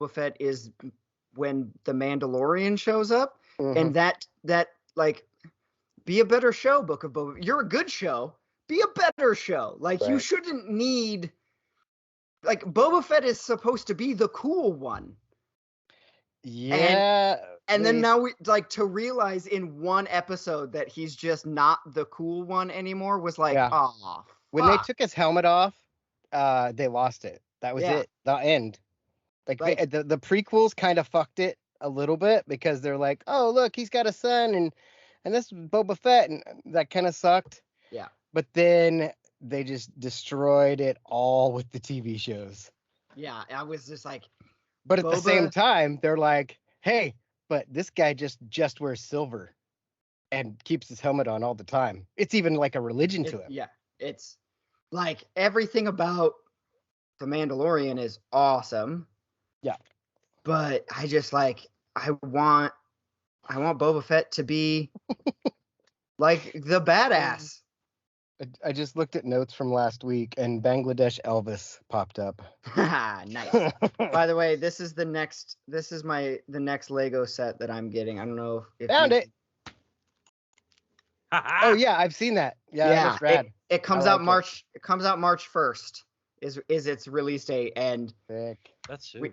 Fett is when the Mandalorian shows up, and that like, be a better show, Book of Boba. You're a good show. Be a better show. Like, you shouldn't need, like, Boba Fett is supposed to be the cool one. Yeah. And then now we, like, to realize in one episode that he's just not the cool one anymore was like, oh, when they took his helmet off, they lost it. That was it. The end. Like, the prequels kind of fucked it a little bit, because they're like, oh, look, he's got a son, and this is Boba Fett, and that kind of sucked. Yeah. But then they just destroyed it all with the TV shows. Yeah, I was just like, but at the same time, they're like, hey, but this guy just wears silver and keeps his helmet on all the time. It's even like a religion to him. Yeah, it's like everything about the Mandalorian is awesome. Yeah. But I just like, I want Boba Fett to be like the badass. I just looked at notes from last week, and Bangladesh Elvis popped up. Nice. By the way, this is the next Lego set that I'm getting. I don't know if found it. Oh yeah, I've seen that. Yeah, that's rad. It comes out March. It comes out March 1st. Is its release date, and sick. That's soon.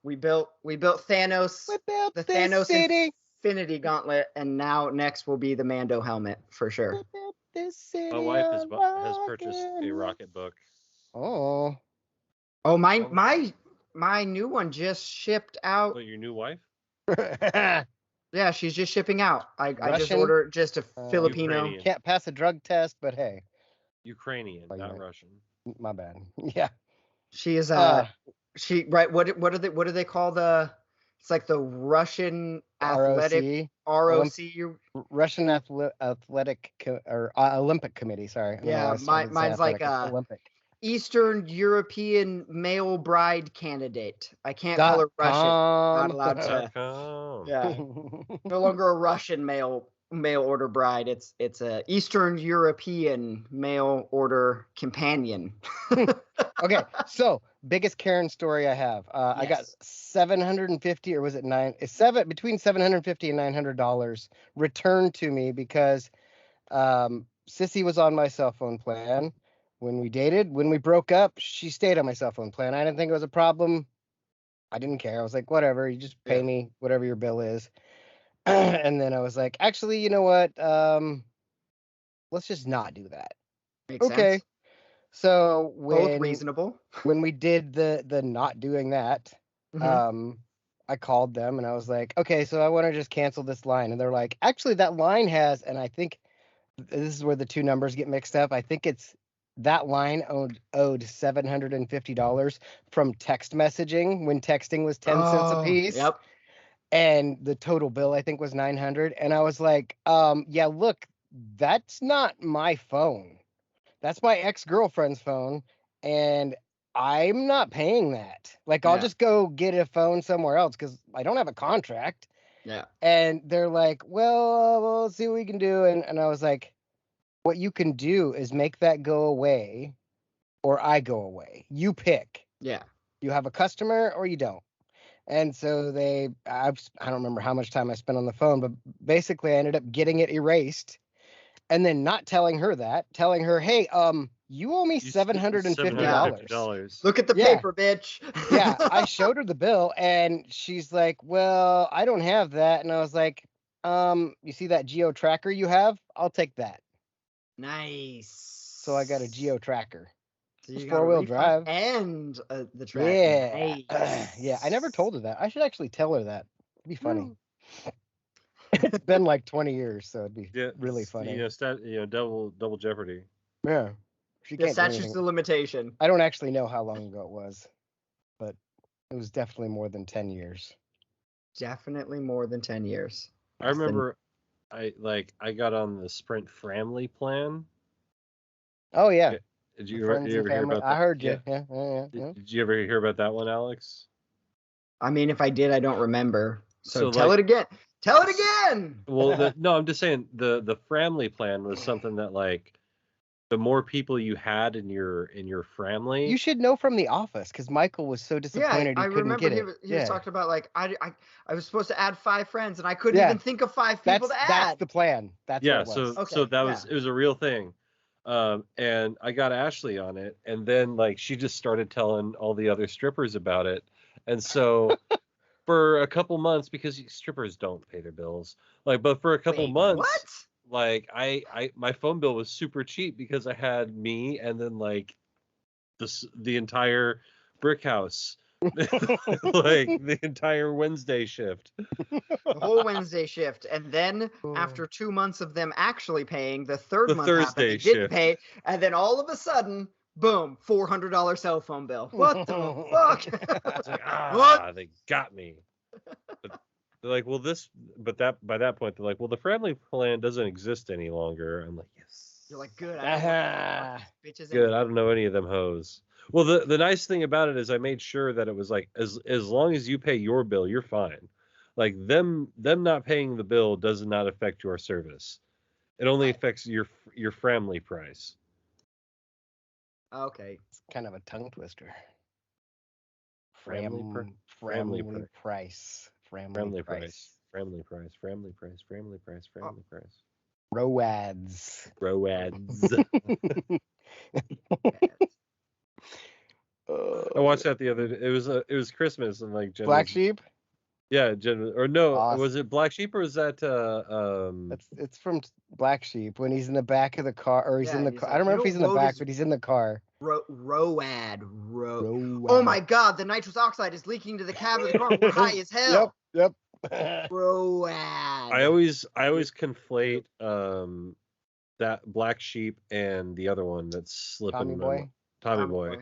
We built Thanos. We built the this Thanos city. Infinity Gauntlet, and now next will be the Mando helmet for sure. My wife has purchased a rocket book. Oh, my new one just shipped out. Oh, your new wife? Yeah, she's just shipping out. I just ordered just a Filipino. Ukrainian. Can't pass a drug test, but hey. Ukrainian, not Russian. My bad. Yeah. She is What do they call the? It's like the Russian athletic ROC. Russian athletic or Olympic committee. Sorry. Yeah, mine's like Olympic. Eastern European male bride candidate. I can't call her Russian. Not allowed to. Yeah. No longer a Russian mail order bride. It's a Eastern European mail order companion. Okay, so biggest Karen story I have. Yes. I got $750, or was it between $750 and $900 returned to me because Sissy was on my cell phone plan when we dated. When we broke up, she stayed on my cell phone plan. I didn't think it was a problem. I didn't care. I was like, whatever, you just pay me whatever your bill is. And then I was like, actually, you know what? Let's just not do that. Makes sense. So both reasonable. When we did the not doing that, I called them and I was like, okay, so I want to just cancel this line. And they're like, actually, that line has, and I think this is where the two numbers get mixed up. I think it's that line owed $750 from text messaging when texting was 10 cents a piece. Yep. And the total bill, I think, was $900. And I was like, yeah, look, that's not my phone. That's my ex-girlfriend's phone, and I'm not paying that. Like, I'll just go get a phone somewhere else because I don't have a contract. Yeah. And they're like, well, we'll see what we can do. And I was like, what you can do is make that go away, or I go away. You pick. Yeah. You have a customer or you don't. And so I don't remember how much time I spent on the phone, but basically I ended up getting it erased. And then not telling her that, telling her, hey, you owe me $750. Look at the paper, bitch. Yeah, I showed her the bill, and she's like, well, I don't have that. And I was like, you see that geo tracker you have? I'll take that. Nice. So I got a geo tracker. So you got 4-wheel drive. And the tracker. Yeah. Nice. Yeah, I never told her that. I should actually tell her that. It'd be funny. It's been like 20 years, so it'd be really funny. Double jeopardy. Yeah. The statute's the limitation. I don't actually know how long ago it was, but it was definitely more than 10 years. Definitely more than 10 years. I remember I got on the Sprint Family plan. Oh, yeah. Did you ever hear about that? I heard you. Yeah. Did you ever hear about that one, Alex? I mean, if I did, I don't remember. So tell it again. Tell it again. Well, no, I'm just saying the family plan was something that the more people you had in your family. You should know from The Office, because Michael was so disappointed I he couldn't remember get it. he was talking about like I was supposed to add 5 friends and I couldn't Yeah. even think of 5 people to add. That's the plan. That's what it was. So that was it was a real thing. And I got Ashley on it, and then like she just started telling all the other strippers about it. And so for a couple months, because strippers don't pay their bills, but for a couple months, what? Like my phone bill was super cheap because I had me and then like the entire brick house, like the entire Wednesday shift, the whole Wednesday shift, and then after 2 months of them actually paying, the third month Thursday happened, they didn't pay, and then all of a sudden, boom, $400 cell phone bill. What the fuck? What? They got me. But they're like, well, by that point, they're like, well, the family plan doesn't exist any longer. I'm like, yes. You're like, good. Bitches. Good. I don't know any of them hoes. Well, the nice thing about it is I made sure that it was like as long as you pay your bill, you're fine. Like them not paying the bill does not affect your service. It only affects your family price. Okay. It's kind of a tongue twister. Family price. Family price. Roads. I watched that the other day. It was Christmas and like Jen Black Sheep. Yeah, Jen, or no, awesome. Was it Black Sheep or was that It's from Black Sheep when he's in the back of the car, or he's in the car. Like, I don't remember if he's in the back, but he's in the car. Road. Oh my God, the nitrous oxide is leaking to the cab of the car. We're high as hell. Yep. Road. I always conflate that Black Sheep and the other one that's slipping. Tommy Boy.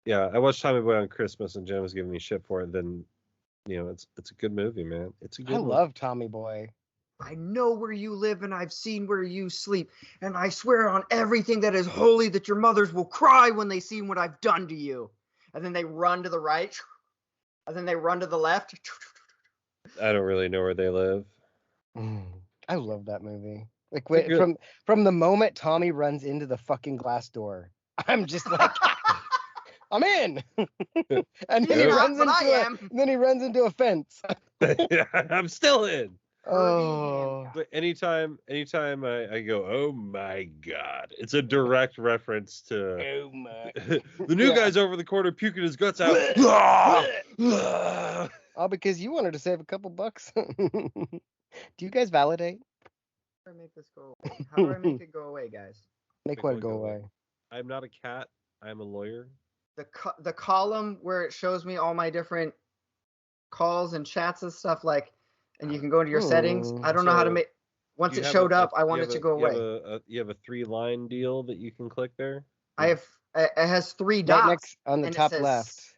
Yeah, I watched Tommy Boy on Christmas and Jen was giving me shit for it. Then, it's a good movie, man. It's a good one. I love Tommy Boy. I know where you live and I've seen where you sleep, and I swear on everything that is holy that your mothers will cry when they see what I've done to you. And then they run to the right, and then they run to the left. I don't really know where they live. I love that movie. Like from the moment Tommy runs into the fucking glass door, I'm just like, I'm in. And then he runs into a fence. I'm still in. Oh. But anytime I go, oh my God, it's a direct reference to the new guy's over the corner puking his guts out. Oh, because you wanted to save a couple bucks. Do you guys validate? How do I make this go away? How do I make it go away, guys? Make what go away? I'm not a cat. I'm a lawyer. The column where it shows me all my different calls and chats and stuff, like, and you can go into your settings. I don't know how to make. Once it showed up, I wanted to go away. You have a 3-line deal that you can click there. I have. It has 3 dots next on the top left.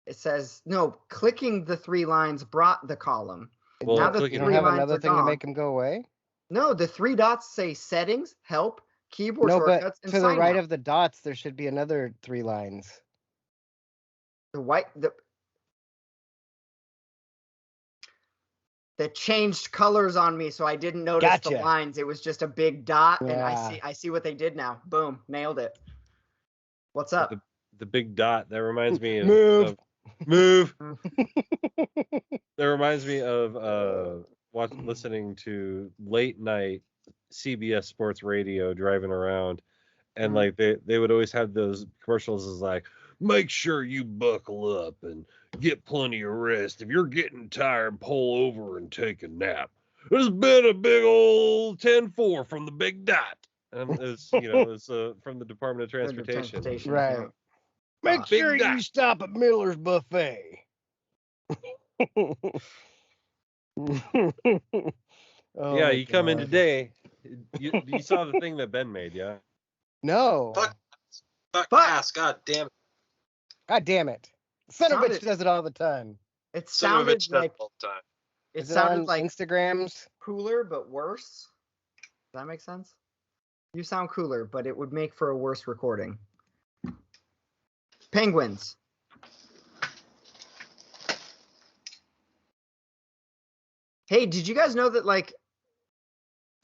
It says no. Clicking the 3 lines brought the column. Well, now the 3 you don't have lines another are thing gone. to make them go away. No, the 3 dots say settings, help, keyboard shortcuts, and to the right out. of the dots, there should be another 3 lines. That changed colors on me, so I didn't notice the lines. It was just a big dot, and I see what they did now. Boom, nailed it. What's up? The big dot. That reminds me of move. That reminds me of listening to late night CBS Sports Radio driving around, and like they would always have those commercials as like, make sure you buckle up and get plenty of rest. If you're getting tired, pull over and take a nap. There's been a big old 10-4 from the big dot. And it's from the Department of Transportation. Right. Yeah. Make sure you stop at Miller's Buffet. Yeah, you come in today. You saw the thing that Ben made, yeah? No. Fuck ass, god damn it. God damn it. Son of a bitch does it all the time. It sounded like all the time. It sounded like Instagrams. Cooler but worse. Does that make sense? You sound cooler, but it would make for a worse recording. Penguins. Hey, did you guys know that like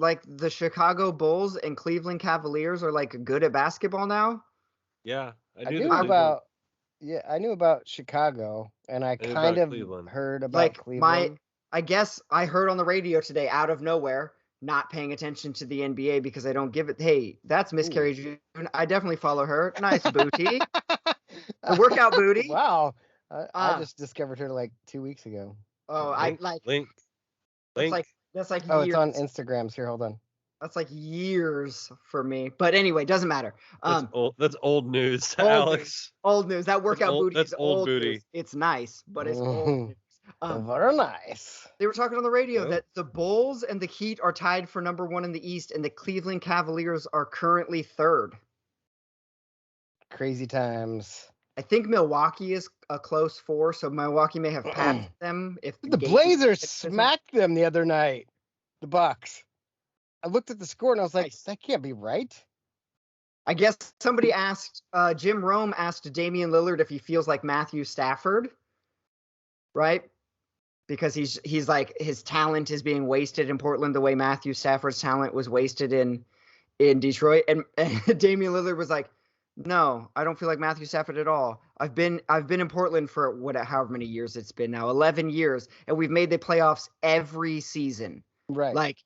like the Chicago Bulls and Cleveland Cavaliers are like good at basketball now? Yeah, I knew about Chicago, and I kind of heard about like Cleveland. I guess I heard on the radio today out of nowhere, not paying attention to the NBA because I don't give it. Hey, that's Miss Carrie June. I definitely follow her. Nice booty. The workout booty. Wow. I just discovered her like 2 weeks ago. Oh, Link. That's like years. Oh, it's on Instagrams. Here, hold on. That's like years for me. But anyway, doesn't matter. That's old news to Alex. Old news. That workout booty is old booty. News. It's nice, but it's old news. Very nice. They were talking on the radio that the Bulls and the Heat are tied for number 1 in the East, and the Cleveland Cavaliers are currently 3rd. Crazy times. I think Milwaukee is a close 4, so Milwaukee may have passed them. If the Blazers smacked them the other night, the Bucks. I looked at the score and I was like, that can't be right. I guess somebody asked, Jim Rome asked Damian Lillard if he feels like Matthew Stafford, right? Because he's like, his talent is being wasted in Portland the way Matthew Stafford's talent was wasted in Detroit. And Damian Lillard was like, no, I don't feel like Matthew Stafford at all. I've been in Portland for however many years it's been now, 11 years, and we've made the playoffs every season. Right. Like,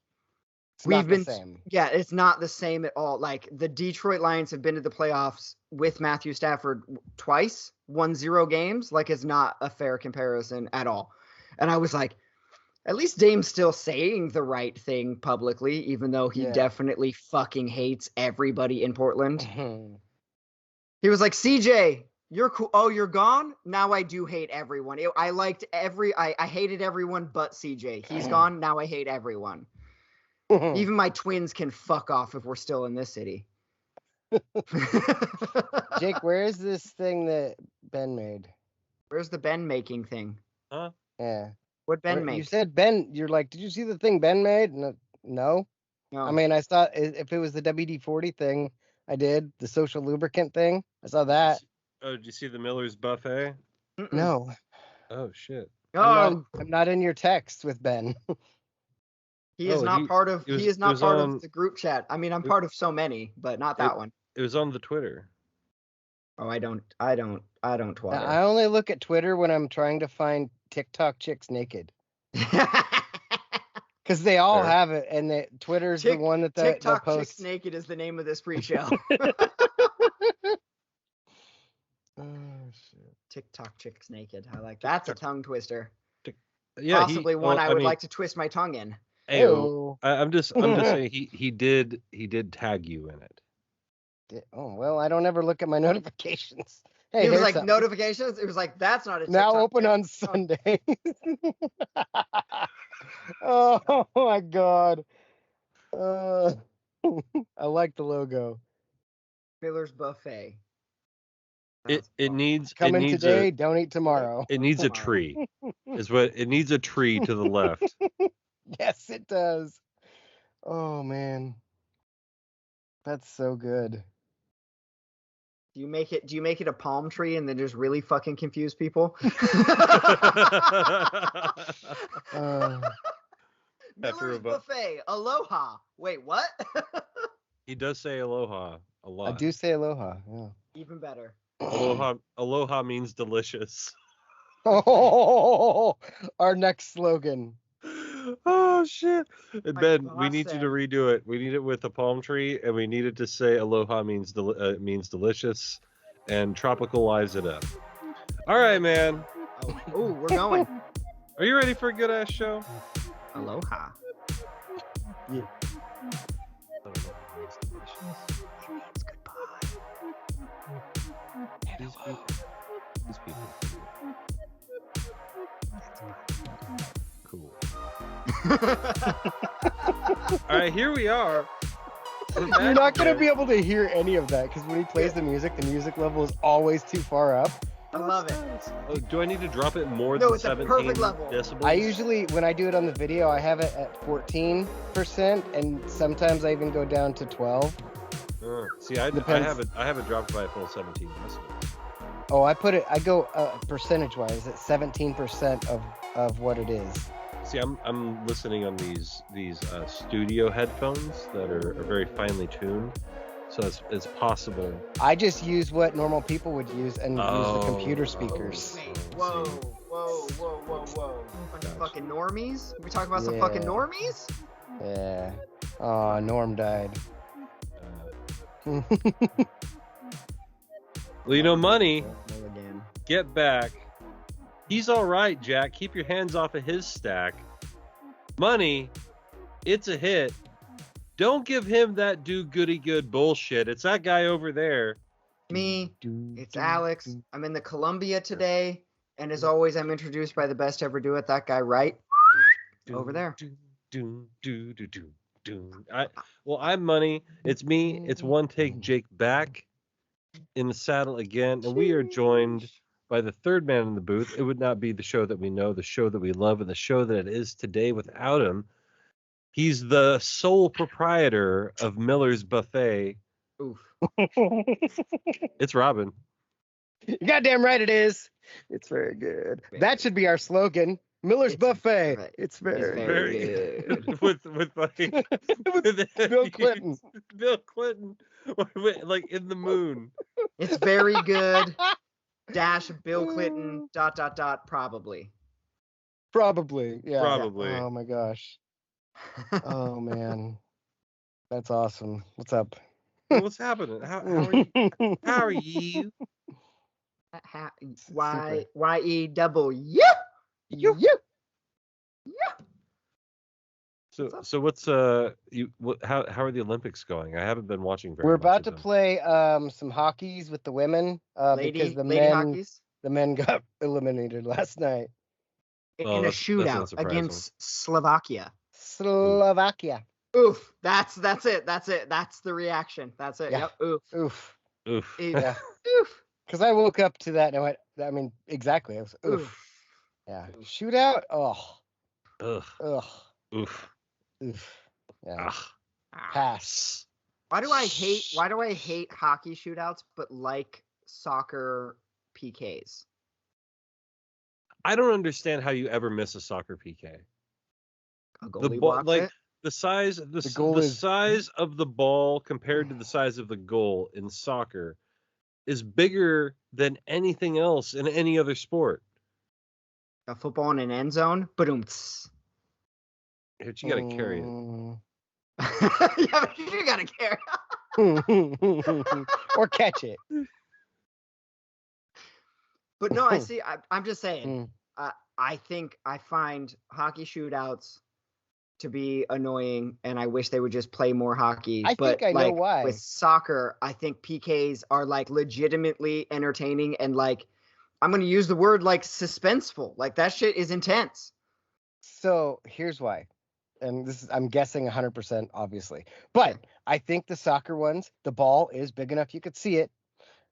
we've been the same. Yeah, it's not the same at all. Like, the Detroit Lions have been to the playoffs with Matthew Stafford twice, won 0 games. Like, it's not a fair comparison at all. And I was like, at least Dame's still saying the right thing publicly, even though he definitely fucking hates everybody in Portland. He was like, CJ, you're cool. Oh, you're gone? Now I do hate everyone. I hated everyone but CJ. He's gone. Now I hate everyone. Even my twins can fuck off if we're still in this city. Jake, where is this thing that Ben made? Where's the Ben making thing? Huh? Yeah. What Ben made? You said Ben, you're like, did you see the thing Ben made? No. I mean, I saw if it was the WD-40 thing, I did. The social lubricant thing. I saw that. Oh, did you see the Miller's Buffet? No. Oh, shit. I'm not in your text with Ben. He is not part of the group chat. I mean, I'm part of so many, but not that one. It was on the Twitter. Oh, I don't Twitter. I only look at Twitter when I'm trying to find TikTok chicks naked. Because they all have it, and Twitter's the one that TikTok post. Chicks Naked is the name of this pre-show. Oh shit! TikTok Chicks Naked. I like that's a tongue twister. Yeah, possibly one I would like to twist my tongue in. I'm just saying he did tag you in it. Oh well, I don't ever look at my notifications. Hey, he was like notifications. It was like that's not a now open on Sunday. Oh my god. I like the logo. Miller's Buffet. It needs today, don't eat tomorrow. It needs a tree. It needs a tree to the left. Yes, it does. Oh man. That's so good. Do you make it a palm tree and then just really fucking confuse people? Miller's Buffet. Aloha. Wait, what? He does say aloha a lot. I do say aloha. Yeah. Even better. Aloha means delicious. Oh, our next slogan. Oh shit! And Ben, we need you to redo it. We need it with a palm tree, and we need it to say aloha means delicious, and tropicalize it up. All right, man. Oh, we're going. Are you ready for a good ass show? Aloha. Yeah. It's goodbye. These people. Cool. All right, here we are. You're not going to be able to hear any of that because when he plays the music level is always too far up. I love it. Oh, do I need to drop it more than 17 decibels? I usually, when I do it on the video, I have it at 14%, and sometimes I even go down to 12. See, I have it dropped by a full 17 decibels. Oh, I go percentage-wise at 17% of what it is. See, I'm listening on these studio headphones that are very finely tuned, so it's possible. I just use what normal people would use and use the computer Oh, speakers. Wait, see. whoa. Bunch of fucking normies? We talking about some Yeah. fucking normies? Yeah. Oh, Norm died. Well, you know, Money, Again. get back. He's all right, Jack. Keep your hands off of his stack. Money, it's a hit. Don't give him that do-goody-good bullshit. It's that guy over there. Me, it's Alex. I'm in the Columbia today, and as always, I'm introduced by the best ever do it, that guy right over there. I'm Money. It's me. It's One Take Jake back in the saddle again, and we are joined by the third man in the booth. It would not be the show that we know, the show that we love, and the show that it is today without him. He's the sole proprietor of Miller's Buffet. Oof. It's Robin. You're goddamn right it is. It's very good. That should be our slogan. Miller's Buffet. Right. It's very good. with like With Bill Clinton. Bill Clinton, like in the moon. It's very good. Dash Bill Clinton. ... Probably. Probably. Yeah. Probably. Oh my gosh. Oh man. That's awesome. What's up? What's happening? How are you? How are you? Y-E-W. You. So what's how are the Olympics going? I haven't been watching very We're much about of to them. play some hockeys with the women because the Lady hockeys men got eliminated last night. in Oh, a that's not shootout surprising. against Slovakia. Slovakia. Oof. That's it. That's the reaction. That's it. Yeah. Yep. Oof. Oof. Oof. Yeah. Oof. Because I woke up to that and I went, I mean, exactly. I was, oof. Oof. Yeah. Shootout? Oh. Ugh. Ugh. Oof. Oof. Yeah. Ah. Pass. Why do I hate hockey shootouts but like soccer PKs? I don't understand how you ever miss a soccer PK. A The goalie ball, blocks like it. the size, goal the is- size of the ball compared to the size of the goal in soccer is bigger than anything else in any other sport. A football in an end zone. Boom. But you got to carry it. Yeah, but you gotta carry. Or catch it. But no, I see. I'm just saying. Mm. I think I find hockey shootouts to be annoying, and I wish they would just play more hockey. I but think I know why. With soccer, I think PKs are like legitimately entertaining and like I'm going to use the word like suspenseful. Like that shit is intense. So here's why. And this is, I'm guessing 100%, obviously. But I think the soccer ones, the ball is big enough you could see it.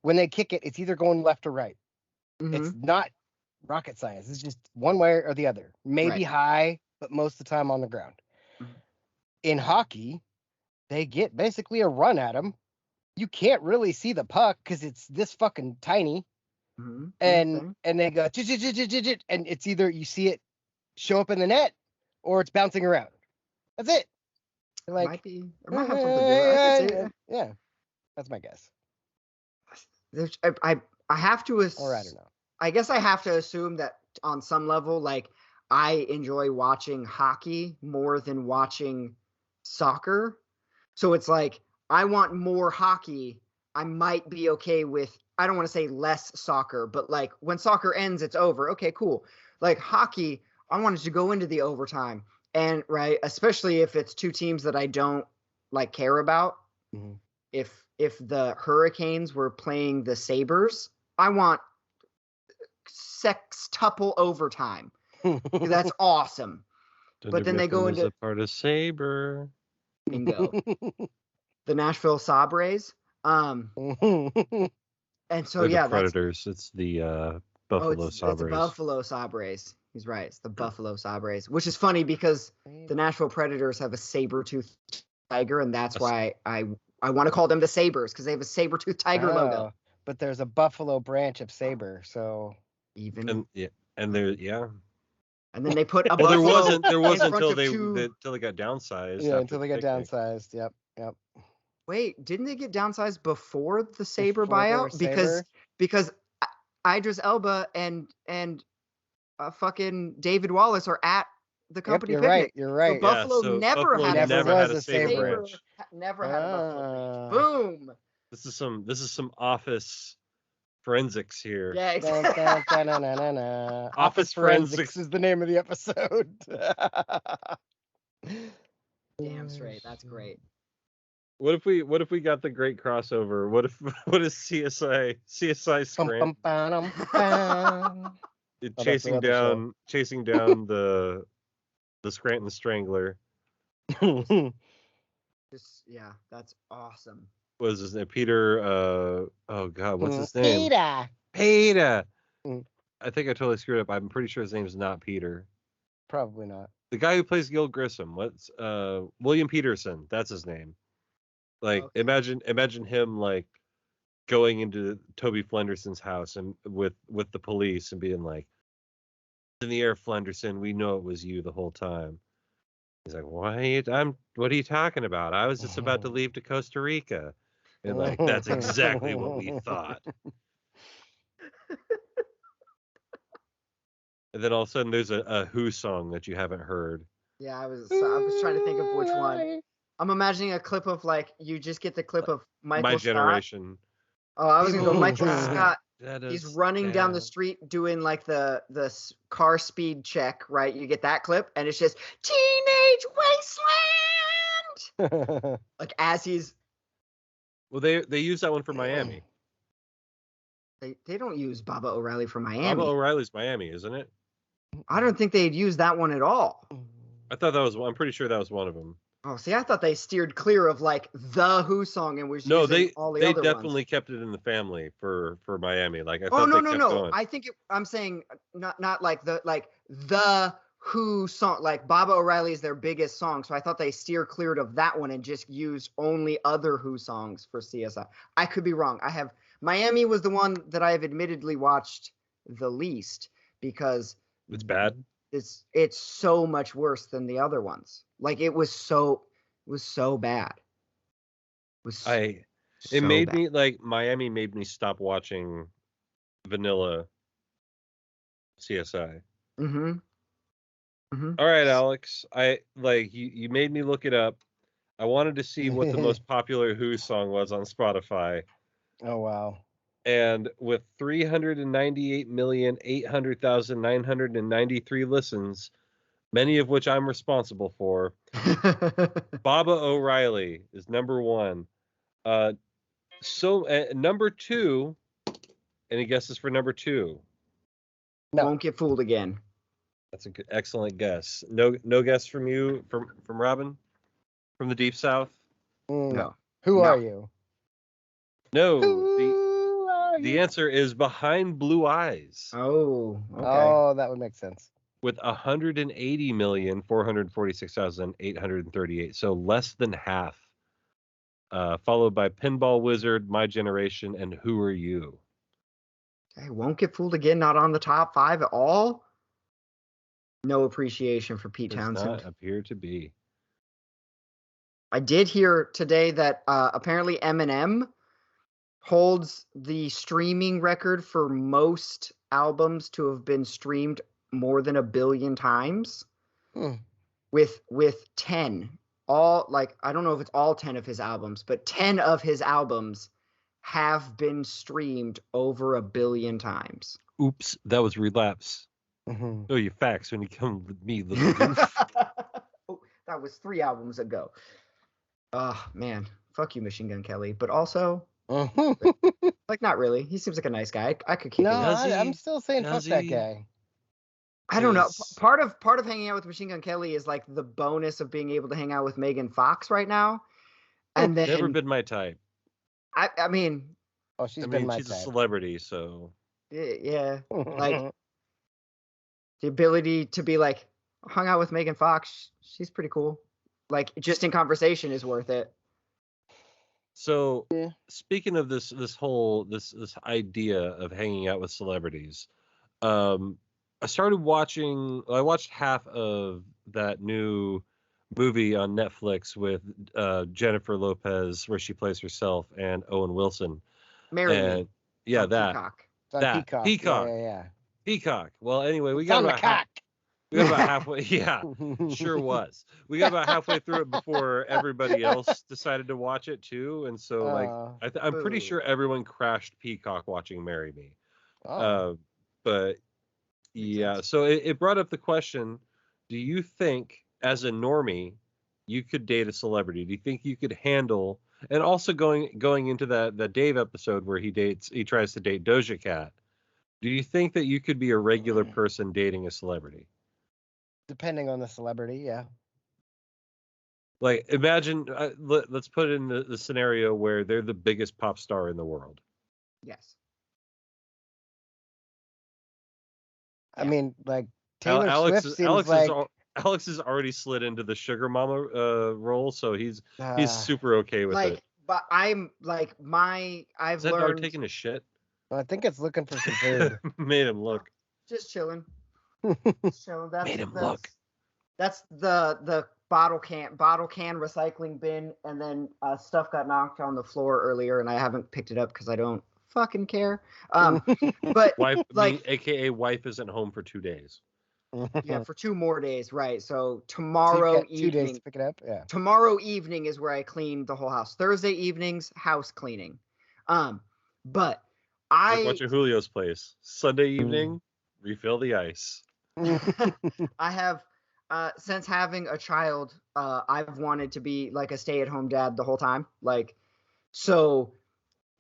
When they kick it, it's either going left or right. Mm-hmm. It's not rocket science. It's just one way or the other. Maybe high, but most of the time on the ground. Mm-hmm. In hockey, they get basically a run at them. You can't really see the puck because it's this fucking tiny. Mm-hmm. And they go, and it's either you see it show up in the net or it's bouncing around. That's it. Like, it might have something to do with it. I can see it. Yeah, that's my guess. I have to Or I don't know. I guess I have to assume that on some level, like I enjoy watching hockey more than watching soccer. So it's like I want more hockey. I might be okay with, I don't want to say less soccer, but like when soccer ends, it's over. Okay, cool. Like hockey, I wanted to go into the overtime. And right, especially if it's two teams that I don't like care about. Mm-hmm. If the Hurricanes were playing the Sabres, I want sextuple overtime. That's awesome. But then they go into a part of Sabre. Bingo. The Nashville Sabres. And so the Predators. It's the Buffalo Sabres. It's Buffalo Sabres. He's right. It's the Buffalo Sabres, which is funny because the Nashville Predators have a saber-toothed tiger, and that's why I want to call them the Sabres because they have a saber-toothed tiger logo. But there's a Buffalo branch of Sabre, so even and there And then they put a Well, there buffalo wasn't in front until of they two- until they got downsized. Yeah, after until they the got picnic. downsized. Yep. Wait, didn't they get downsized before the Saber Before their buyout? Because Saber? Idris Elba and fucking David Wallace are at the company You're picnic. right. You're right. So Buffalo so never Buffalo had never never was had a a Saber Saber. branch. never had a Buffalo branch. Ah. Boom. This is some office forensics here. Yeah, Dun, exactly. dun, dun, dun, dun, dun, dun. Office Office Forensics Forensics. is the name of the episode. Damn straight. That's great. What if we got the great crossover? What if CSI Scranton chasing down the Scranton Strangler? Yeah, that's awesome. What is his name? Peter oh god, what's his name? Peter. I think I totally screwed up. I'm pretty sure his name's not Peter. Probably not. The guy who plays Gil Grissom. What's William Peterson, that's his name. Like Okay. imagine him like going into Toby Flenderson's house and with the police and being like, in the air, Flenderson, we know it was you the whole time. He's like, what are you talking about? I was just about to leave to Costa Rica. And like, that's exactly what we thought. And then all of a sudden there's a Who song that you haven't heard. Yeah, I was trying to think of which one. I'm imagining a clip of like you just get the clip of Michael My Scott. generation. Oh, I was gonna go Michael Scott. Scott. That He's is running down the sad. street doing like the car speed check, right? You get that clip, and it's just Teenage Wasteland. Like as he's Well, they use that one for Miami. they don't use Baba O'Reilly for Miami. Baba O'Reilly's Miami, isn't it? I don't think they'd use that one at all. I thought that was. I'm pretty sure that was one of them. Oh, see, I thought they steered clear of like the Who song and was No, using all the they other definitely ones. kept it in the family for Miami. Like I Oh thought no they no kept no! going. I think I'm saying not like the Who song. Like Baba O'Reilly is their biggest song, so I thought they steer cleared of that one and just used only other Who songs for CSI. I could be wrong. Miami was the one that I have admittedly watched the least because It's bad. it's so much worse than the other ones. Like it was so bad. Miami made me stop watching vanilla CSI. Mm-hmm. All right, Alex. You made me look it up. I wanted to see what the most popular Who song was on Spotify. Oh wow. And with 398,800,993 listens, many of which I'm responsible for, Baba O'Reilly is number one. Number two, any guesses for number two? No. Won't Get Fooled Again. That's an excellent guess. No guess from you, from Robin, from the Deep South. No. Who No. are you? No. Who are The you? answer is Behind Blue Eyes. Oh, okay. Oh, that would make sense. With 180,446,838, so less than half. Followed by Pinball Wizard, My Generation, and Who Are You? Okay, Won't Get Fooled Again, not on the top 5 at all. No appreciation for Pete Does Townsend. not appear to be. I did hear today that apparently Eminem holds the streaming record for most albums to have been streamed more than 1 billion times. With 10. All like I don't know if it's all 10 of his albums, but 10 of his albums have been streamed over 1 billion times. Oops, that was Relapse. Know your facts when you come with me, little goof. Oh, that was 3 albums ago. Oh man, fuck you, Machine Gun Kelly. But also, like not really. He seems like a nice guy. I could kick No, him. I'm still saying fuck that guy. I don't know. Part of hanging out with Machine Gun Kelly is like the bonus of being able to hang out with Megan Fox right now. And then Never been my type. I mean, oh, she's been my she's type. a celebrity, so yeah, like the ability to be like hung out with Megan Fox. She's pretty cool. Like just in conversation is worth it. So speaking of this whole idea of hanging out with celebrities, started watching. I watched half of that new movie on Netflix with Jennifer Lopez, where she plays herself, and Owen Wilson. Marry Me. Yeah, that. Peacock. It's on That. Peacock. Peacock. Yeah. Peacock. Well, anyway, we It's got on the about cock. we got about halfway. Yeah, sure was. We got about halfway through it before everybody else decided to watch it too, and so like I'm pretty sure everyone crashed Peacock watching "Marry Me." But yeah, so it brought up the question: do you think, as a normie, you could date a celebrity? Do you think you could handle? And also going into that Dave episode where he tries to date Doja Cat. Do you think that you could be a regular person dating a celebrity? Depending on the celebrity, yeah. Like, imagine, let's put it in the scenario where they're the biggest pop star in the world. Yes. I mean, like, Taylor Swift seems Alex has already slid into the sugar mama role, so he's super okay with it. But I'm like I've Is that learned. dog taking a shit? I think it's looking for some food. Made him look. Just chilling. So Made him look. That's the bottle can recycling bin, and then stuff got knocked on the floor earlier, and I haven't picked it up because I don't fucking care. But wife, like, AKA wife isn't home for 2 days. Yeah, for 2 more days, right? So tomorrow evening, 2 days to pick it up. Yeah. Tomorrow evening is where I clean the whole house. Thursday evenings, house cleaning. But like watching Julio's place. Sunday evening, refill the ice. I have since having a child, I've wanted to be like a stay-at-home dad the whole time. Like, so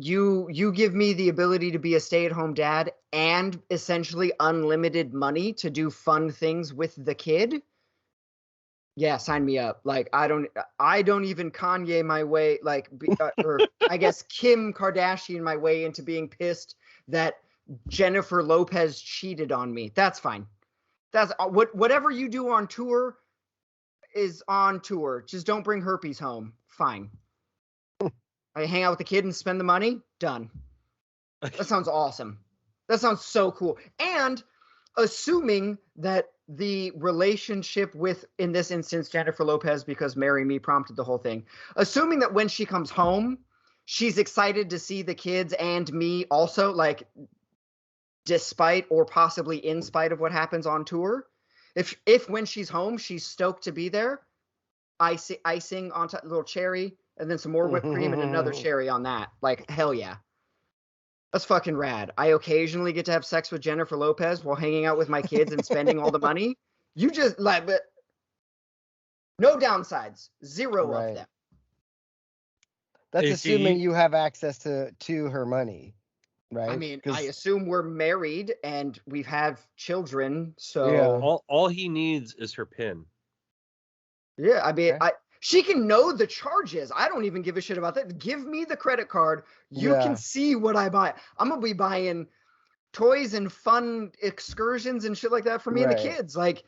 you give me the ability to be a stay-at-home dad and essentially unlimited money to do fun things with the kid. Yeah, sign me up. Like, I don't even Kanye my way, like, or I guess Kim Kardashian my way into being pissed that Jennifer Lopez cheated on me. That's fine. That's whatever you do on tour is on tour. Just don't bring herpes home. Fine. I hang out with the kid and spend the money. Done. That sounds awesome. That sounds so cool. And assuming that the relationship with, in this instance, Jennifer Lopez, because Marry Me prompted the whole thing, assuming that when she comes home, she's excited to see the kids and me also, like, despite or possibly in spite of what happens on tour. If when she's home, she's stoked to be there, icing on top, a little cherry, and then some more whipped cream and another cherry on that. Like, hell yeah. That's fucking rad. I occasionally get to have sex with Jennifer Lopez while hanging out with my kids and spending all the money. You just, like, but no downsides. Zero of them. That's assuming you have access to her money, right? I mean, I assume we're married and we've had children, so... Yeah. All he needs is her PIN. Yeah, I mean, okay. She can know the charges. I don't even give a shit about that. Give me the credit card. You can see what I buy. I'm going to be buying toys and fun excursions and shit like that for me and the kids. Like,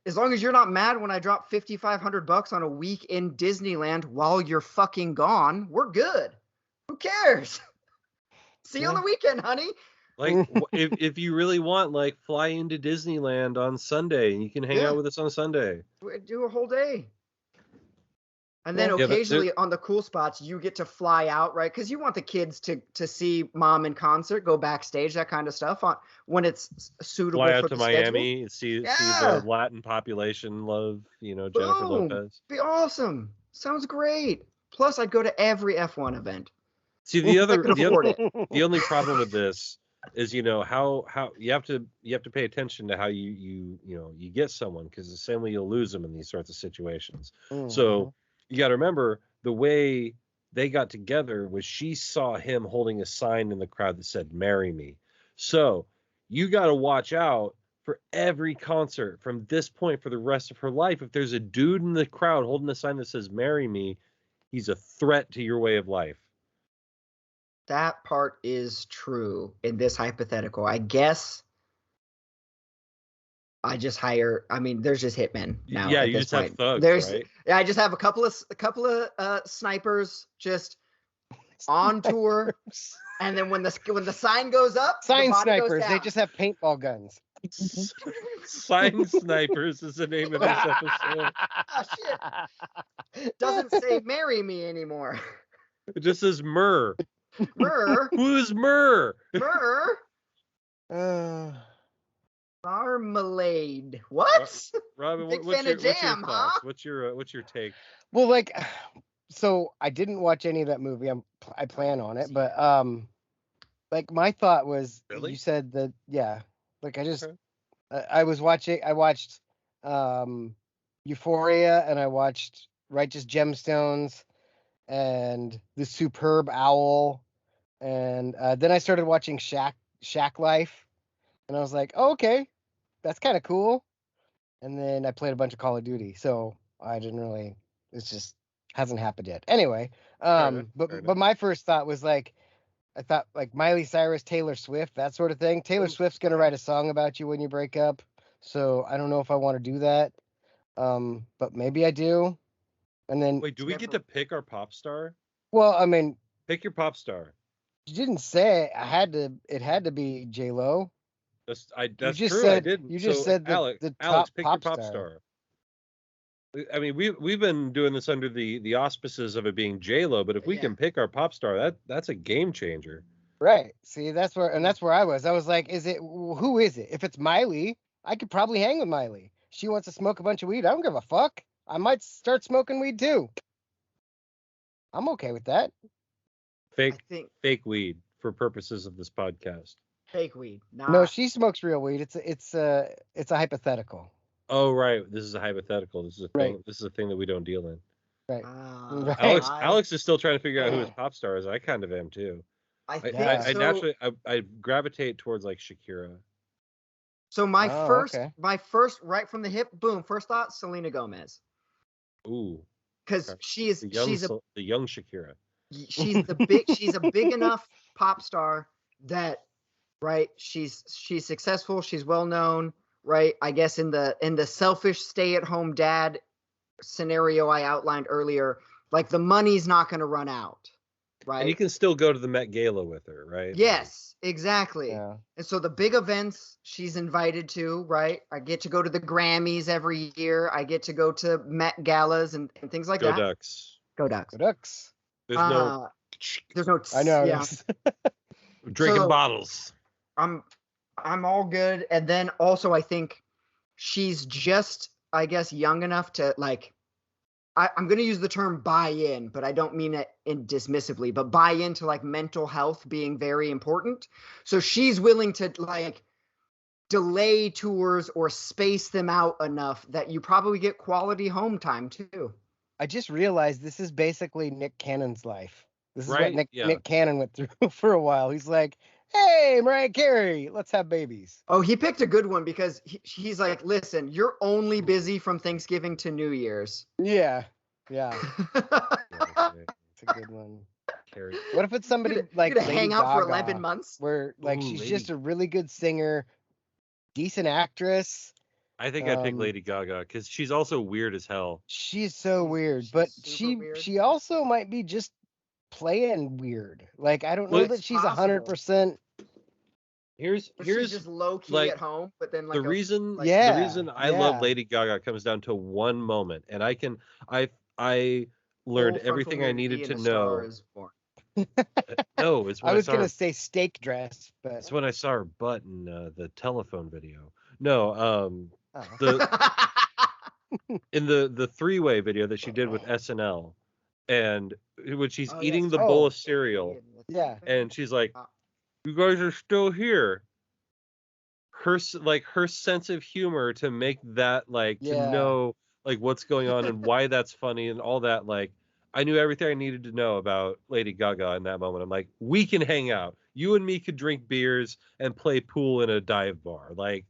as long as you're not mad when I drop $5,500 on a week in Disneyland while you're fucking gone, we're good. Who cares? See you on the weekend, honey. Like, if you really want, like, fly into Disneyland on Sunday and you can hang out with us on Sunday. Do a whole day. And then occasionally on the cool spots, you get to fly out, right? Because you want the kids to see mom in concert, go backstage, that kind of stuff when it's suitable. Fly out to Miami, see the Latin population love, Jennifer Lopez. Be awesome. Sounds great. Plus, I'd go to every F1 event. See, the only problem with this is, how you have to pay attention to how you get someone, because the same way you'll lose them in these sorts of situations. Mm-hmm. So you got to remember, the way they got together was she saw him holding a sign in the crowd that said, "Marry me." So you got to watch out for every concert from this point for the rest of her life. If there's a dude in the crowd holding a sign that says "Marry me," he's a threat to your way of life. That part is true in this hypothetical. I guess I just hire. I mean, there's just hitmen now. Yeah, you just have thugs, right? Yeah, I just have a couple of snipers just on tour, and then when the sign goes up, sign snipers. They just have paintball guns. Sign Snipers is the name of this episode. Oh, shit. Doesn't say marry me anymore. It just says Myrrh. Myrrh. Who's Myrrh? Myrrh. Marmalade. What? Robin, Big what's fan your of jam, thoughts? huh? What's your take? Well, like, so I didn't watch any of that movie. I plan on it, but like my thought was, Really? you said that, yeah. Like I just, Okay. I watched Euphoria, and I watched Righteous Gemstones and The Superb Owl, and then I started watching Shack Life, and I was like, oh, okay, that's kind of cool. And then I played a bunch of Call of Duty, so I didn't really. It's just hasn't happened yet. Anyway, Fair enough. but my first thought was like, I thought like Mylie Cyrus, Taylor Swift, that sort of thing. Taylor Swift's gonna write a song about you when you break up, so I don't know if I want to do that. But maybe I do. And then, Wait, do we get to pick our pop star? well, I mean, Pick your pop star. you didn't say it had to be J-Lo. That's just true. said- I didn't. you just So, said the Alex, top pick pop your pop star. I mean, we've been doing this under the auspices of it being J-Lo, but if we can pick our pop star, that's a game changer. Right. See, that's where I was. I was like, who is it? If it's Mylie, I could probably hang with Mylie. She wants to smoke a bunch of weed. I don't give a fuck. I might start smoking weed too. I'm okay with that. Fake I think fake weed for purposes of this podcast. fake weed. No, she smokes real weed. It's a hypothetical. Oh, right. This is a hypothetical. This is a thing. Right. This is a thing that we don't deal in. Right. Alex I Alex is still trying to figure out who his pop star is. I kind of am too. think I so. naturally I gravitate towards like Shakira. So my first okay. right from the hip, boom, first thought, Selena Gomez. Ooh, Because okay. she's the young Shakira. she's a big enough pop star that, right, she's successful, she's well known, right? I guess in the selfish stay-at-home dad scenario I outlined earlier, like the money's not going to run out, right? And you can still go to the Met Gala with her, right? Yes, exactly. Yeah. And so the big events she's invited to, right? I get to go to the Grammys every year. I get to go to Met Galas and things like Go that. Ducks. Go Ducks. Go Ducks. There's no There's no. I know. Yeah. drinking So- bottles. I'm all good. And then also I think she's just, I guess, young enough to like. I'm going to use the term buy in, but I don't mean it dismissively, but buy into like mental health being very important. So she's willing to like delay tours or space them out enough that you probably get quality home time too. I just realized this is basically Nick Cannon's life. This is Right, what yeah. Nick Cannon went through for a while. He's like, hey, Mariah Carey, let's have babies. Oh, he picked a good one because he's like, listen, you're only busy from Thanksgiving to New Year's. Yeah. Yeah. Yeah, It's a good one. Carrie. What if it's somebody You're like gonna Lady hang out for Gaga, 11 months? where like Ooh, she's Lady- just a really good singer, decent actress. I think I'd pick Um, Lady Gaga because she's also weird as hell. She's so She's- weird, she's but super weird. she also might be just playing weird. Like I don't know Well, that it's she's possible. 100%. Here's She's just low key like, at home, but then like the reason Yeah, the reason I yeah. love Lady Gaga comes down to one moment, and I learned everything I needed to know. No, it's when I was saw gonna her, say steak dress, but it's when I saw her butt in the telephone video. No, oh. in the three-way video that she did with SNL, and when she's Oh, eating yes. the Oh. bowl of cereal, Yeah. and she's like, Oh. "You guys are still here." Her sense of humor to make that like Yeah. to know like what's going on and why that's funny and all that, like I knew everything I needed to know about Lady Gaga in that moment. I'm like, we can hang out. You and me could drink beers and play pool in a dive bar. Like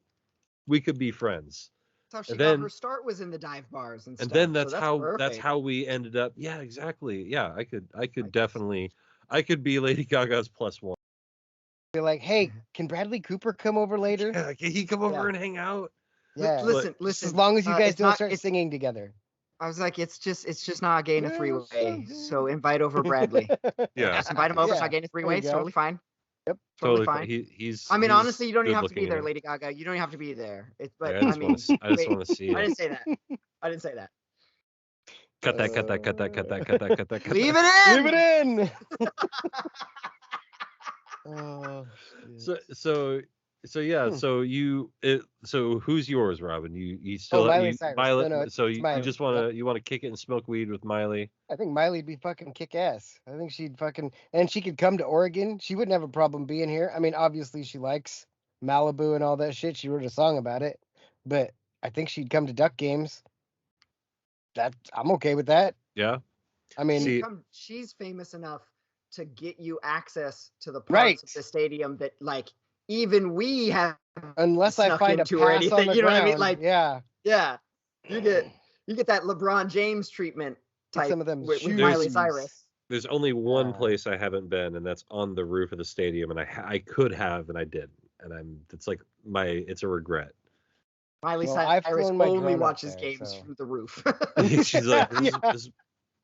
we could be friends. That's how she And got then- her start, was in the dive bars and And stuff. then so that's how perfect. we ended up. Yeah, exactly. Yeah, I could Nice. definitely I could be Lady Gaga's +1. Be like, hey, can Bradley Cooper come over later? Yeah, can he come over Yeah. and hang out? Yeah. Listen, Just listen. as long as you guys it's don't not- start it's- singing together. I was like, it's just not gay in a Yes, three-way. okay. So invite over Bradley. Yeah. Just invite him over. It's Yeah, not gay in a there three-way. you It's go. totally fine. Yep. Totally fine. He's. I mean, he's honestly, you don't even have to be there, enough. Lady Gaga. You don't even have to be there. But I just want to see it. I didn't say that. I didn't say that. Cut that. Leave it in. Leave it in. Oh, so yeah. So who's yours, Robin? You still Mylie Cyrus. Mylie. No, so it's you Mylie. just want to kick it and smoke weed with Mylie? I think Mylie'd be fucking kick ass. I think she'd and she could come to Oregon. She wouldn't have a problem being here. I mean, obviously she likes Malibu and all that shit. She wrote a song about it, but I think she'd come to Duck games. I'm okay with that. Yeah. I mean, she's famous enough to get you access to the parts of the stadium that like even we have. Unless I find a pass or anything, on the you know ground, what I mean? Like yeah. You get that LeBron James treatment type some of them with Mylie Cyrus. There's only one place I haven't been, and that's on the roof of the stadium, and I could have, and I didn't, and it's a regret. Mylie Cyrus only watches games from the roof. She's like, this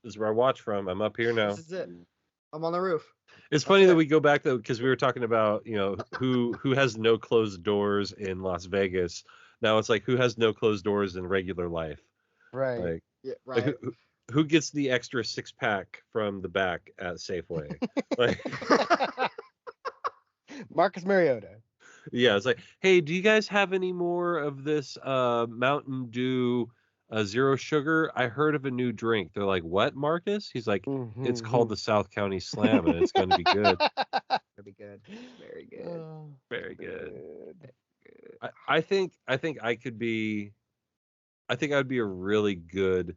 is where I watch from. I'm up here now. This is it. I'm on the roof. It's funny that we go back though, because we were talking about who has no closed doors in Las Vegas. Now it's like who has no closed doors in regular life. Right. Like, yeah, right. Like who gets the extra 6-pack from the back at Safeway? Like Marcus Mariota. Yeah, it's like, hey, do you guys have any more of this Mountain Dew zero sugar? I heard of a new drink. They're like, what, Marcus? He's like, it's called the South County Slam, and it's going to be good. It'll be good. Very good. Very good. I think I could be. I think I'd be a really good,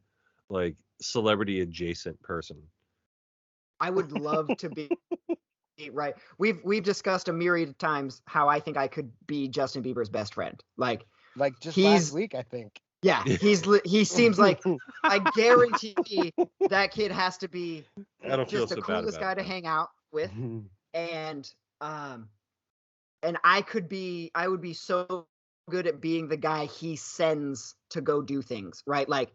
like, celebrity adjacent person. I would love to be. Right. We've discussed a myriad of times how I think I could be Justin Bieber's best friend. Like just last week, I think. Yeah, he seems like, I guarantee that kid has to be just the coolest guy to hang out with. And I would be so good at being the guy he sends to go do things, right? Like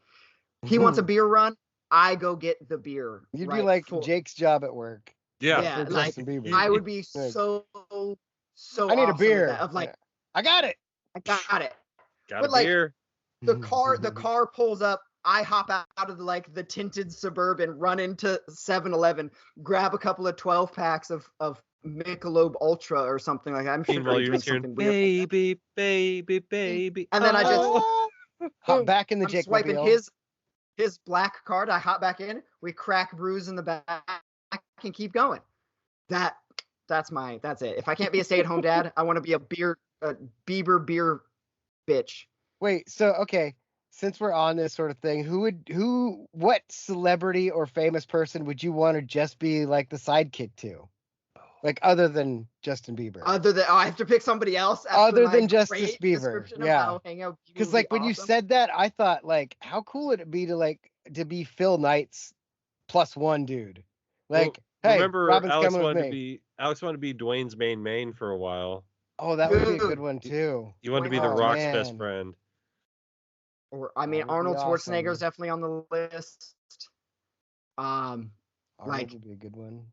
he wants a beer run, I go get the beer. You'd be like Jake's job at work. Yeah, like I would be so I need a beer. Of like, I got it. Got a beer. The car pulls up. I hop out of the tinted Suburban, run into 7-Eleven, grab a couple of 12 packs of Michelob Ultra or something like that. I'm sure I drink something weird. Baby. And then I just hop back in the Jake. Swiping his black card. I hop back in. We crack brews in the back. I can keep going. That's it. If I can't be a stay-at-home dad, I want to be a Bieber beer bitch. Wait, so okay, since we're on this sort of thing, what celebrity or famous person would you want to just be like the sidekick to? Like other than Justin Bieber. I have to pick somebody else. Other than Justin Bieber. Yeah. Because like when you said that, I thought like, how cool would it be to be Phil Knight's +1 dude? Like, hey, remember Robin's Alex coming wanted with me. Alex wanted to be Dwayne's main for a while. Oh, that would be a good one too. You wanted to be The Rock's best friend. Or Arnold Schwarzenegger is definitely on the list. Arnold would be a good one.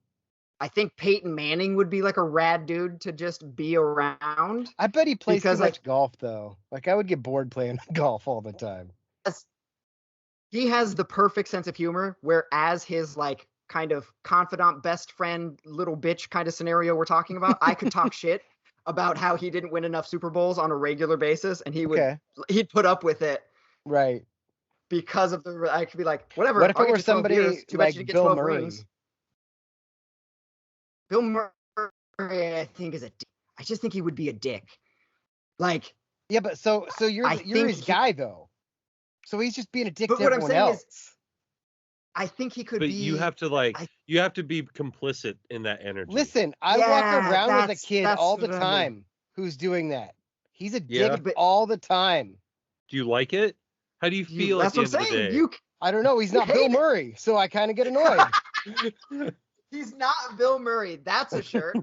I think Peyton Manning would be like a rad dude to just be around. I bet he plays too much golf though. Like I would get bored playing golf all the time. He has the perfect sense of humor, whereas his like kind of confidant, best friend, little bitch kind of scenario we're talking about, I could talk shit about how he didn't win enough Super Bowls on a regular basis, and he'd put up with it. Right. Because of I could be like, whatever. What if it were somebody like Bill Murray? Rings. Bill Murray, I think, is a dick. I just think he would be a dick. Like. Yeah, but so you're his guy though. So he's just being a dick to everyone else. I think he could be. But you have to you have to be complicit in that energy. Listen, I walk around with a kid all the time who's doing that. He's a dick all the time. Do you like it? How do you feel at the end of the day? I don't know. He's not Bill Murray, so I kind of get annoyed. He's not Bill Murray. That's a shirt.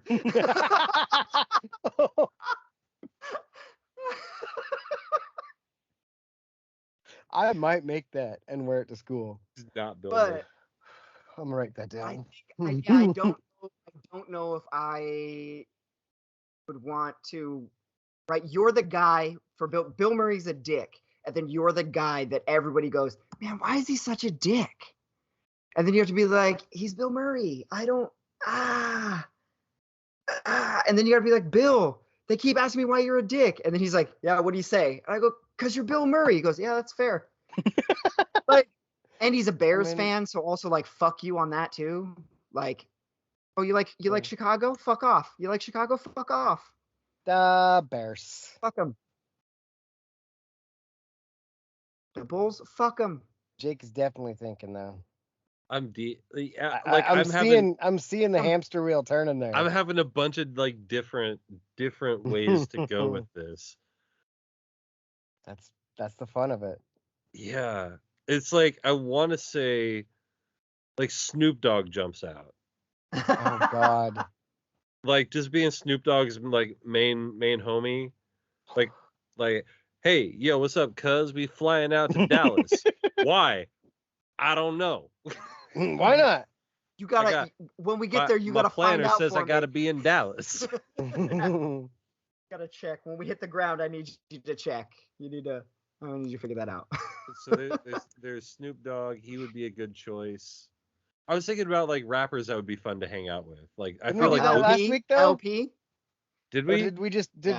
I might make that and wear it to school. He's not Bill Murray. I'm gonna write that down. I don't know if I would want to, right? You're the guy for Bill Murray's a dick, and then you're the guy that everybody goes, man, why is he such a dick? And then you have to be like, he's Bill Murray. I don't and then you gotta be like, Bill, they keep asking me why you're a dick, and then he's like, yeah, what do you say? And I go, because you're Bill Murray. He goes, yeah, that's fair. Like, and he's a Bears fan, so also like, fuck you on that too. Like, oh, you like Chicago? Fuck off. You like Chicago? Fuck off. The Bears. Fuck them. The Bulls? Fuck them. Jake is definitely thinking though. I'm seeing the hamster wheel turning there. I'm having a bunch of like different ways to go with this. That's the fun of it. Yeah. It's like I want to say like Snoop Dogg jumps out. Oh God. Like just being Snoop Dogg's like main homie. Like hey, yo, what's up, cuz? We flying out to Dallas. Why? I don't know. Why not? You gotta when we get there, you gotta find out. My planner says I gotta be in Dallas. Gotta check. When we hit the ground, I need you to check. I need you to figure that out. So there's Snoop Dogg. He would be a good choice. I was thinking about like rappers that would be fun to hang out with. Like I feel like last week though. LP. Did we?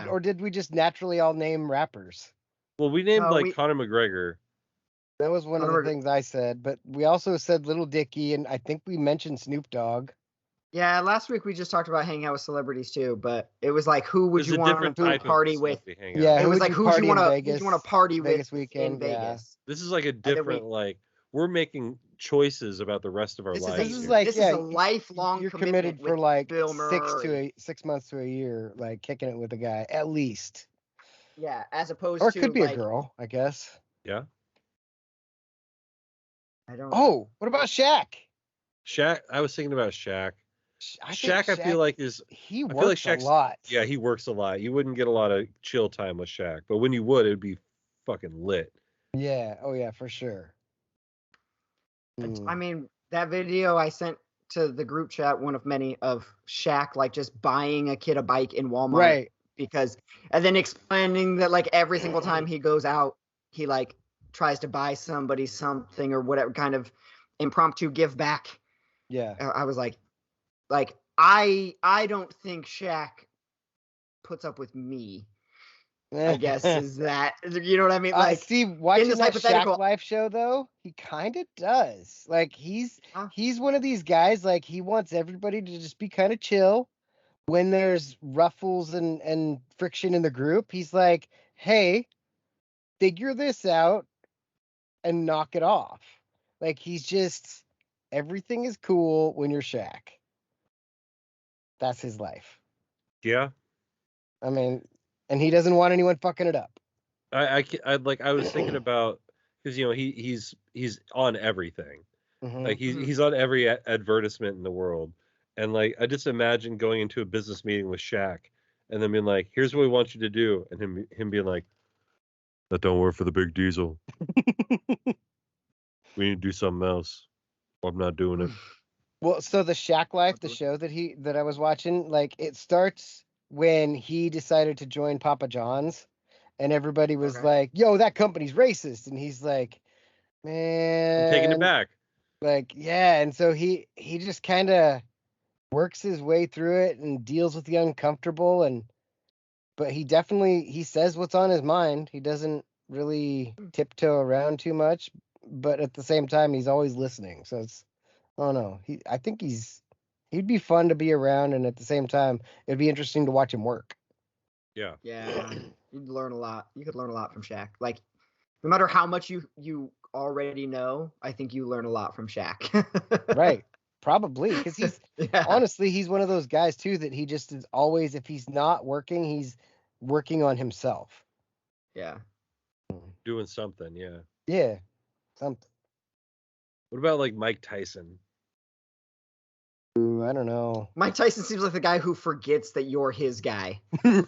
Or did we just naturally all name rappers? Well, we named Conor McGregor. That was one of the things I said, but we also said Little Dicky, and I think we mentioned Snoop Dogg. Yeah, last week we just talked about hanging out with celebrities too, but it was like, who would you want to party with? Yeah, it was like, who do you want to party with Vegas weekend, in Vegas? This is like a different we're making choices about the rest of our lives. This is a lifelong. You're committed for like 6 months to a year, like kicking it with a guy at least. Yeah, as opposed to, or it to could be a girl, I guess. Yeah. I don't. Oh, what about Shaq? I was thinking about Shaq. Shaq, I feel like he works a lot. Yeah, he works a lot. You wouldn't get a lot of chill time with Shaq, but when you would, it'd be fucking lit. Yeah. Oh yeah, for sure. I mean, that video I sent to the group chat, one of many, of Shaq like just buying a kid a bike in Walmart, right? And then explaining that like every single time he goes out, he like tries to buy somebody something or whatever kind of impromptu give back. Yeah. I was like I don't think Shaq puts up with me. I guess is that, you know what I mean? Like, see, watching that Shaq Life show though, he kind of does. Like he's one of these guys, like he wants everybody to just be kind of chill. When there's ruffles and friction in the group, he's like, hey, figure this out and knock it off. Like he's just, everything is cool when you're Shaq. That's his life. Yeah. I mean, and he doesn't want anyone fucking it up. I was thinking about, because you know he's on everything. Mm-hmm. Like he's on every advertisement in the world, and like I just imagine going into a business meeting with Shaq and then being like, here's what we want you to do, and him being like, that don't work for the big diesel. We need to do something else. I'm not doing it. Well, so the Shaq Life, the show that I was watching, like it starts when he decided to join Papa John's, and everybody was like, yo, that company's racist, and he's like, man, I'm taking it back. Like, yeah, and so he just kind of works his way through it and deals with the uncomfortable, but he says what's on his mind. He doesn't really tiptoe around too much, but at the same time he's always listening. So it's, I don't know. I think he'd be fun to be around, and at the same time it'd be interesting to watch him work. Yeah. Yeah. You'd learn a lot. You could learn a lot from Shaq. Like, no matter how much you already know, I think you learn a lot from Shaq. Right. Probably, because he's honestly, he's one of those guys too that he just is always, if he's not working, he's working on himself. Yeah. Doing something, yeah. Yeah. Something. What about like Mike Tyson? Ooh, I don't know. Mike Tyson seems like the guy who forgets that you're his guy. I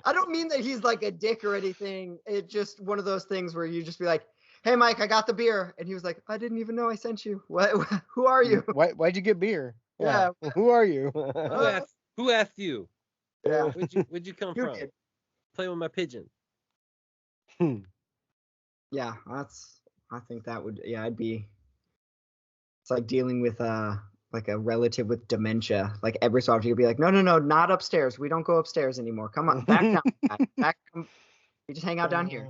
don't mean that he's like a dick or anything. It's just one of those things where you just be like, hey, Mike, I got the beer. And he was like, I didn't even know I sent you. What? Who are you? Why'd you get beer? Yeah. Who are you? Who asked you? Yeah. Where'd you come from? Did. Play with my pigeon. Yeah, I think that would, it'd be, it's like dealing with like a relative with dementia. Like every so often you'll be like, no, not upstairs. We don't go upstairs anymore. Come on, back down. Back. We just hang out down here.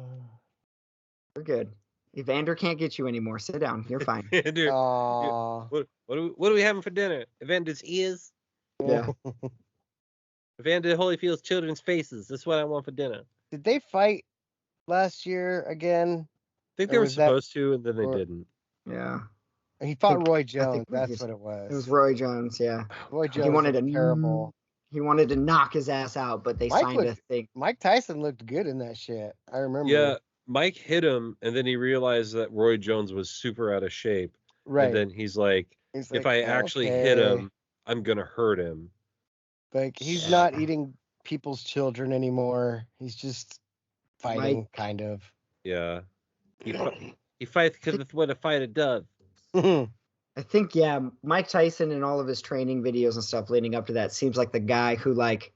We're good. Evander can't get you anymore. Sit down. You're fine. Evander, what are we having for dinner? Evander's ears? Yeah. Evander Holyfield's children's faces. That's what I want for dinner. Did they fight last year again? I think they were supposed to, and then they didn't. Yeah. He fought Roy Jones. That's what it was. It was Roy Jones, yeah. Roy Jones he wanted to terrible. He wanted to knock his ass out, but they signed a thing. Mike Tyson looked good in that shit. I remember. Yeah, Mike hit him, and then he realized that Roy Jones was super out of shape. Right. And then he's like, if I actually hit him, I'm gonna hurt him. Like he's not eating people's children anymore. He's just fighting, kind of. Yeah. He fights because it's what a fighter does. I think, Mike Tyson and all of his training videos and stuff leading up to that seems like the guy who, like,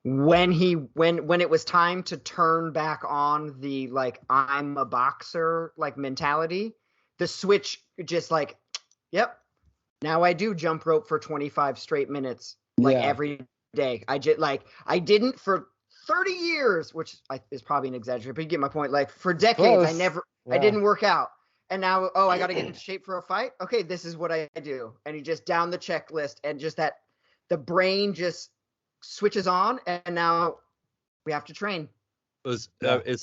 when it was time to turn back on the, like, I'm a boxer, like, mentality, the switch just like, yep, now I do jump rope for 25 straight minutes, like, every day. I didn't for 30 years, which is probably an exaggeration, but you get my point. Like, for decades, I didn't work out. And now, I got to get in shape for a fight? Okay, this is what I do. And he just down the checklist, and just that the brain just switches on, and now we have to train. It's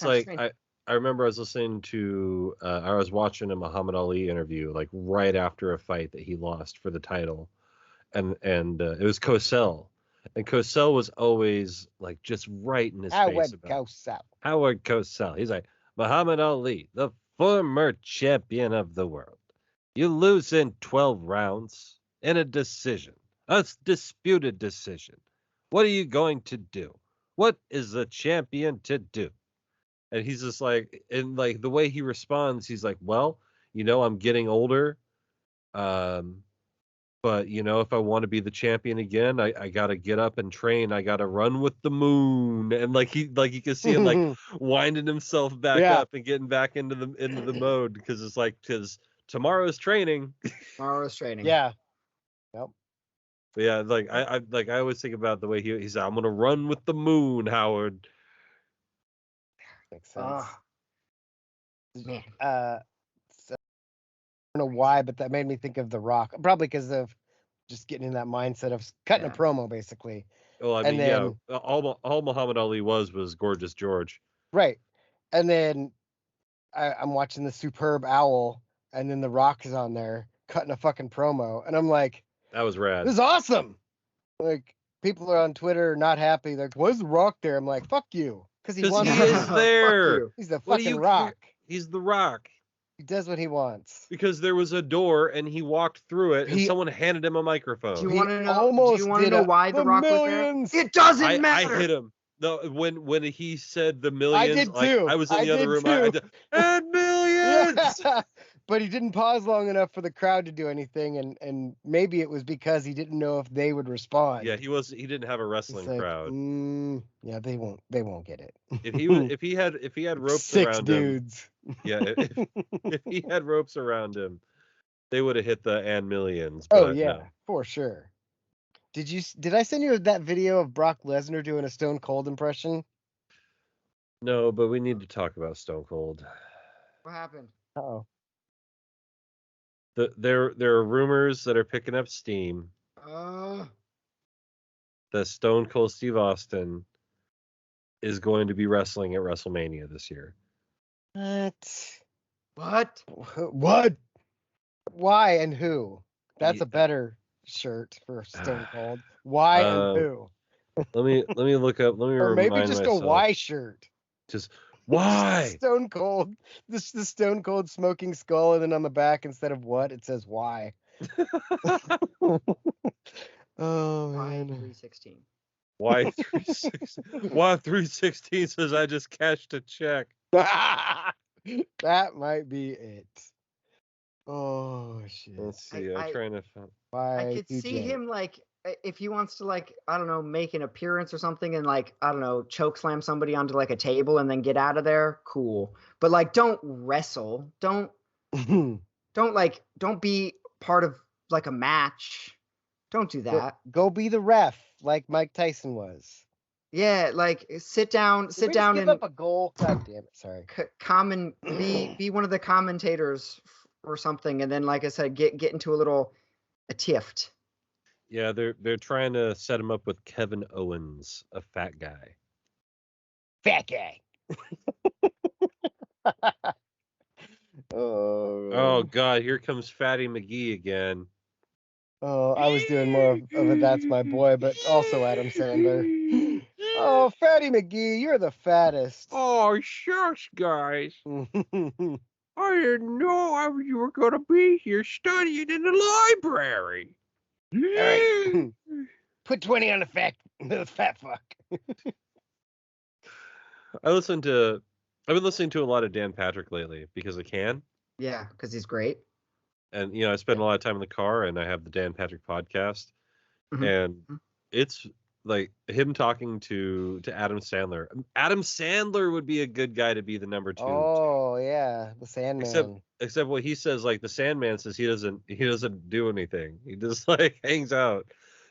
like, I remember I was listening to, I was watching a Muhammad Ali interview, like right after a fight that he lost for the title. And it was Cosell. And Cosell was always like just right in his face about Howard Cosell. He's like, Muhammad Ali, the former champion of the world. You lose in 12 rounds in a decision, a disputed decision. What are you going to do? What is the champion to do? And he's just like, and like the way he responds, he's like, well, I'm getting older. But if I want to be the champion again, I gotta get up and train. I gotta run with the moon, and you can see him like winding himself back up and getting back into the mode, because tomorrow's training. Tomorrow's training. Yeah. Yep. But yeah, I always think about the way he's like, I'm gonna run with the moon, Howard. Makes sense. Man. I don't know why, but that made me think of The Rock. Probably because of just getting in that mindset of cutting a promo, basically. Well, I mean, all Muhammad Ali was Gorgeous George. Right. And then I'm watching the Superb Owl, and then The Rock is on there cutting a fucking promo, and I'm like, that was rad. This is awesome. Like, people are on Twitter not happy. They're like, why's The Rock there? I'm like, fuck you. Because he is there. He's the fucking Rock. He's The Rock. He does what he wants. Because there was a door and he walked through it, and someone handed him a microphone. Do you want to know why The Rock was there? It doesn't matter. I hit him. No, when he said the millions, I did too. I was in the other room. I did, and millions. Yeah. But he didn't pause long enough for the crowd to do anything, and maybe it was because he didn't know if they would respond. Yeah, he didn't have a wrestling crowd. Yeah, they won't get it. If he had ropes Six around dudes. him. Yeah, if he had ropes around him, they would have hit the and millions. But no. For sure. Did I send you that video of Brock Lesnar doing a Stone Cold impression? No, but we need to talk about Stone Cold. What happened? Uh-oh. There are rumors that are picking up steam that Stone Cold Steve Austin is going to be wrestling at WrestleMania this year. What? Why and who? That's a better shirt for Stone Cold. Why and who? Let me look up. Let me or remind maybe just myself. a why shirt. Just why? Stone Cold. The Stone Cold smoking skull, and then on the back, instead of what, it says why. Oh man. 316. Why 316? Why 316 says I just cashed a check. That might be it. Oh shit. Let's see. I'm trying to find. I could see him like if he wants to like I don't know make an appearance or something and like I don't know choke slam somebody onto like a table and then get out of there. Cool, but like don't wrestle. Don't be part of like a match. Don't do that. Go be the ref like Mike Tyson was. Yeah, like sit down give and up a goal. God damn it! Sorry. Be one of the commentators or something, and then like I said, get into a tiff. Yeah, they're trying to set him up with Kevin Owens, a fat guy. Fat guy. Oh God, here comes Fatty McGee again. Oh, I was doing more of a That's My Boy, but also Adam Sandler. Oh, Fatty McGee, you're the fattest. Oh, shucks, guys. I didn't know you were going to be here studying in the library. All right. Put 20 on the fat fuck. I've been listening to a lot of Dan Patrick lately because I can. Yeah, because he's great. And, I spend a lot of time in the car and I have the Dan Patrick podcast. Mm-hmm. And it's like him talking to Adam Sandler. Adam Sandler would be a good guy to be the number 2. Oh, yeah. The Sandman. Except what he says, like the Sandman says he doesn't do anything. He just like hangs out.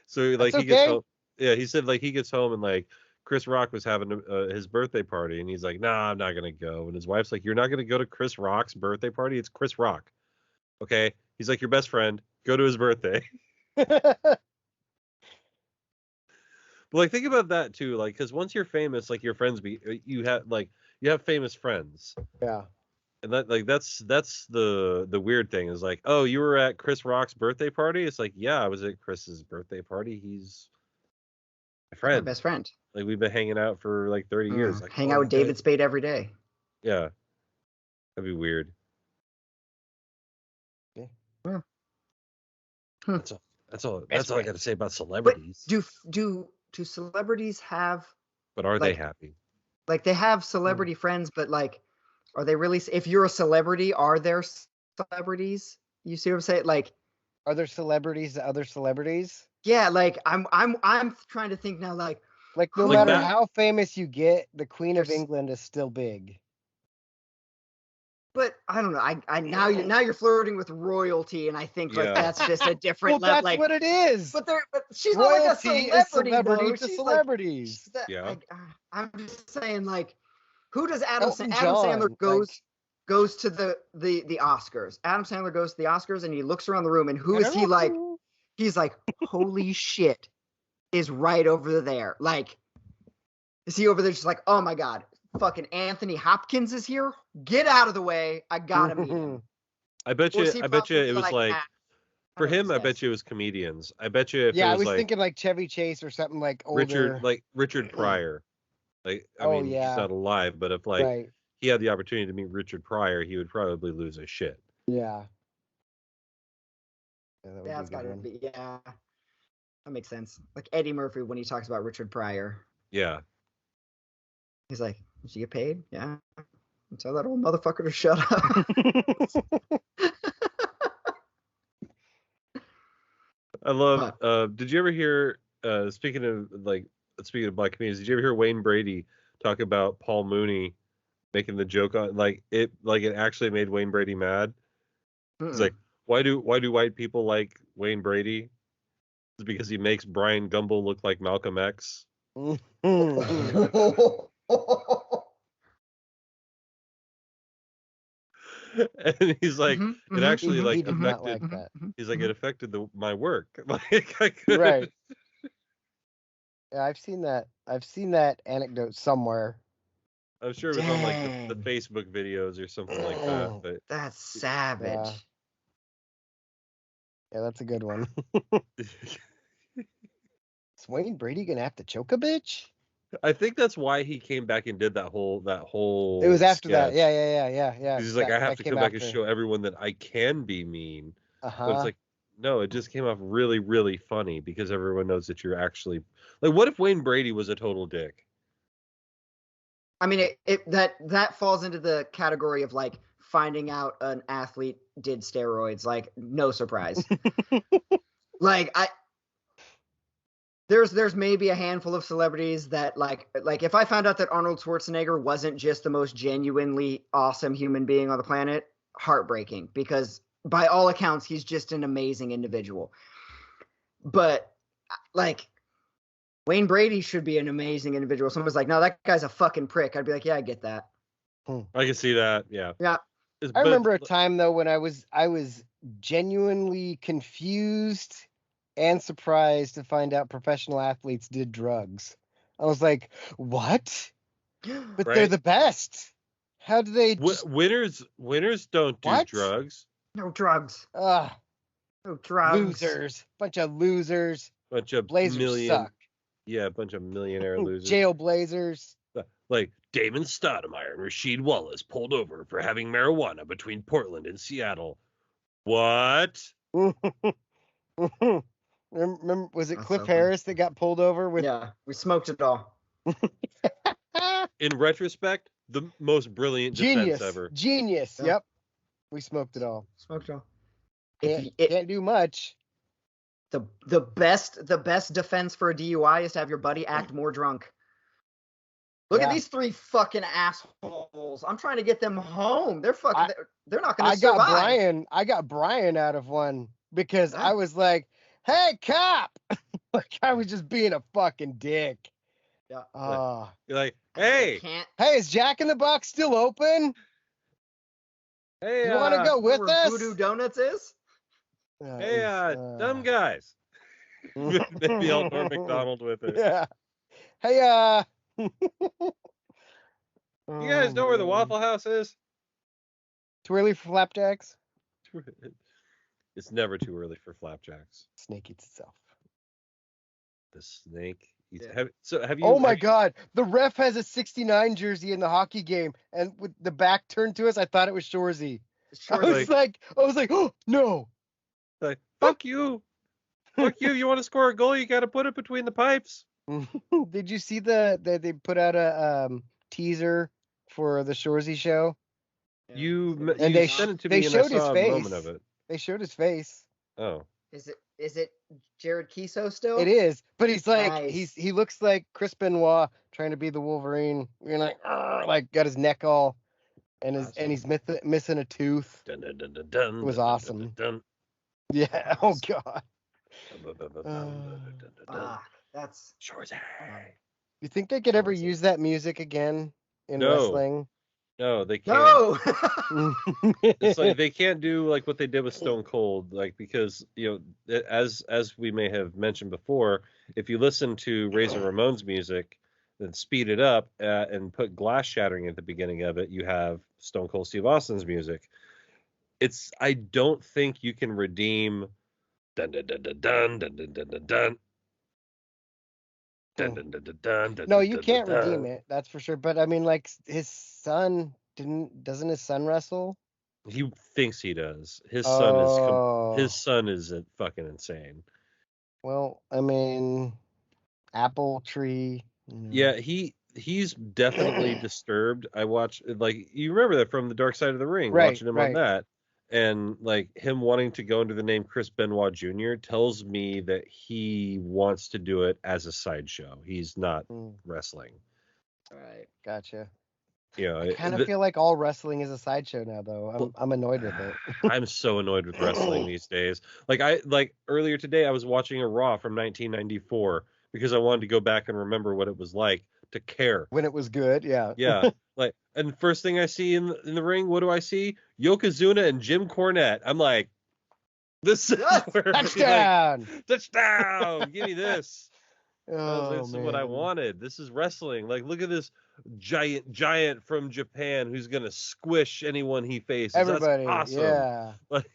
So like he gets home. Yeah, he said like he gets home and like Chris Rock was having his birthday party and he's like, nah, I'm not gonna go. And his wife's like, you're not gonna go to Chris Rock's birthday party? It's Chris Rock. Okay. He's like your best friend. Go to his birthday. But like think about that too, like because once you're famous, like your friends you have famous friends. Yeah. And that's the weird thing is like, oh, you were at Chris Rock's birthday party? It's like, yeah, I was at Chris's birthday party. He's my friend. My best friend. Like we've been hanging out for like 30 years. Like, hang out with David Spade every day. Yeah. That'd be weird. Yeah. That's all I got to say about celebrities. But do celebrities have? But are they happy? Like they have celebrity friends, but like, are they really? If you're a celebrity, are there celebrities? You see what I'm saying? Like, are there celebrities to other celebrities? Yeah, like I'm trying to think now. Like no matter how famous you get, the Queen of England is still big. But I don't know. I now you're flirting with royalty, and I think like that's just a different level. That's like, what it is. But she's royalty not like a celebrity to celebrities. I'm just saying, like, who does Adam John, Sandler goes to the Oscars? Adam Sandler goes to the Oscars, and he looks around the room, and who is he like? He's like, holy shit, is right over there. Like, is he over there just like, oh my god? Fucking Anthony Hopkins is here. Get out of the way. I gotta meet him. I bet you it was like for him. I bet you it was comedians. I bet you. I was thinking like Chevy Chase or something like older. Richard Pryor. Like I mean, he's not alive, but if he had the opportunity to meet Richard Pryor, he would probably lose his shit. Yeah. That's gotta be. Yeah, that makes sense. Like Eddie Murphy when he talks about Richard Pryor. Yeah. He's like, did you get paid? Yeah. Tell that old motherfucker to shut up. I love. Did you ever hear? Speaking of black comedians, did you ever hear Wayne Brady talk about Paul Mooney making the joke on it actually made Wayne Brady mad? He's like, why do white people like Wayne Brady? It's because he makes Brian Gumbel look like Malcolm X. And he's like, it actually affected. He's like, it affected my work. Right. Yeah, I've seen that anecdote somewhere. I'm sure it was on like the Facebook videos or something like that. But that's savage. Yeah, that's a good one. Is Wayne Brady gonna have to choke a bitch? I think that's why he came back and did that whole. It was after sketch. that. Yeah. He's like, I have to come back and show everyone that I can be mean. But it's like, no, it just came off really, really funny because everyone knows that you're actually like. What if Wayne Brady was a total dick? I mean, that falls into the category of like finding out an athlete did steroids. Like, no surprise. Like, there's maybe a handful of celebrities that like if I found out that Arnold Schwarzenegger wasn't just the most genuinely awesome human being on the planet, heartbreaking, because by all accounts he's just an amazing individual. But like, Wayne Brady should be an amazing individual. Someone's like, no, that guy's a fucking prick. I'd be like, yeah, I get that. I can see that. Yeah. Yeah. I remember a time though when I was genuinely confused and surprised to find out professional athletes did drugs. I was like, what? But they're the best. How do they winners don't do drugs. No drugs. No drugs. Losers. Bunch of losers. Bunch of Blazers suck. Yeah, a bunch of millionaire losers. Jail Blazers. Like Damon Stoudemire and Rasheed Wallace pulled over for having marijuana between Portland and Seattle. What? Remember, was it Cliff Harris that got pulled over with? Yeah, we smoked it all. In retrospect, the most brilliant defense ever. Genius. Yeah. Yep. We smoked it all. Smoked it all. Can't do much. The best defense for a DUI is to have your buddy act more drunk. Look at these three fucking assholes. I'm trying to get them home. They're fucking. They're not going to survive. I got Brian out of one because I was like, "Hey, cop!" Like I was just being a fucking dick. Yeah. You're like, "Hey, is Jack in the Box still open? Hey, you want to go with us? Voodoo Donuts is? Hey, dumb guys." Maybe I'll Norm McDonald with it. Yeah. Hey, you guys know where the Waffle House is? Too early for flapjacks? It's never too early for flapjacks. Snake eats itself. The snake eats. Yeah. Have you? Oh my God! The ref has a '69 jersey in the hockey game, and with the back turned to us, I thought it was Shorzy. I was like, oh no! Like, fuck you! Fuck you! You want to score a goal? You got to put it between the pipes. Did you see they put out a teaser for the Shorzy show? You they sent it to me, they and showed I saw his face. a moment of it. They showed his face. Oh. Is it Jared Kiso still? It is, but he's like Nice. he looks like Chris Benoit trying to be the Wolverine. You're like got his neck all, and he's missing a tooth. Dun, dun, dun, dun, dun, It was dun, awesome. Dun, dun, Yeah. Oh God. That's Shorzy. You think they could ever use that music again in wrestling? No, they can't. no. It's like they can't do like what they did with Stone Cold, like because as we may have mentioned before, if you listen to Razor Ramon's music, then speed it up and put glass shattering at the beginning of it, you have Stone Cold Steve Austin's music. I don't think you can redeem dun dun dun dun dun dun dun dun dun dun. Dun, dun, dun, dun, dun, dun, No, dun, you dun, can't dun. redeem it. That's for sure. But I mean, like his son doesn't his son wrestle? He thinks he does. His son is fucking insane. Well, I mean, apple tree. Yeah, he's definitely disturbed. I watch like you remember that from the Dark Side of the Ring, watching him on that, and like him wanting to go under the name Chris Benoit Jr. tells me that he wants to do it as a sideshow. He's not wrestling. All right, gotcha. Yeah, I kind of feel like all wrestling is a sideshow now, though. I'm annoyed with it. I'm so annoyed with wrestling these days. Like earlier today, I was watching a Raw from 1994 because I wanted to go back and remember what it was like to care when it was good. Yeah. Yeah. Like, and the first thing I see in the ring, what do I see? Yokozuna and Jim Cornette. I'm like, this is where touchdown. Like, touchdown. Give me this. This is what I wanted. This is wrestling. Like, look at this giant from Japan who's gonna squish anyone he faces. Everybody. That's awesome. Yeah. Like,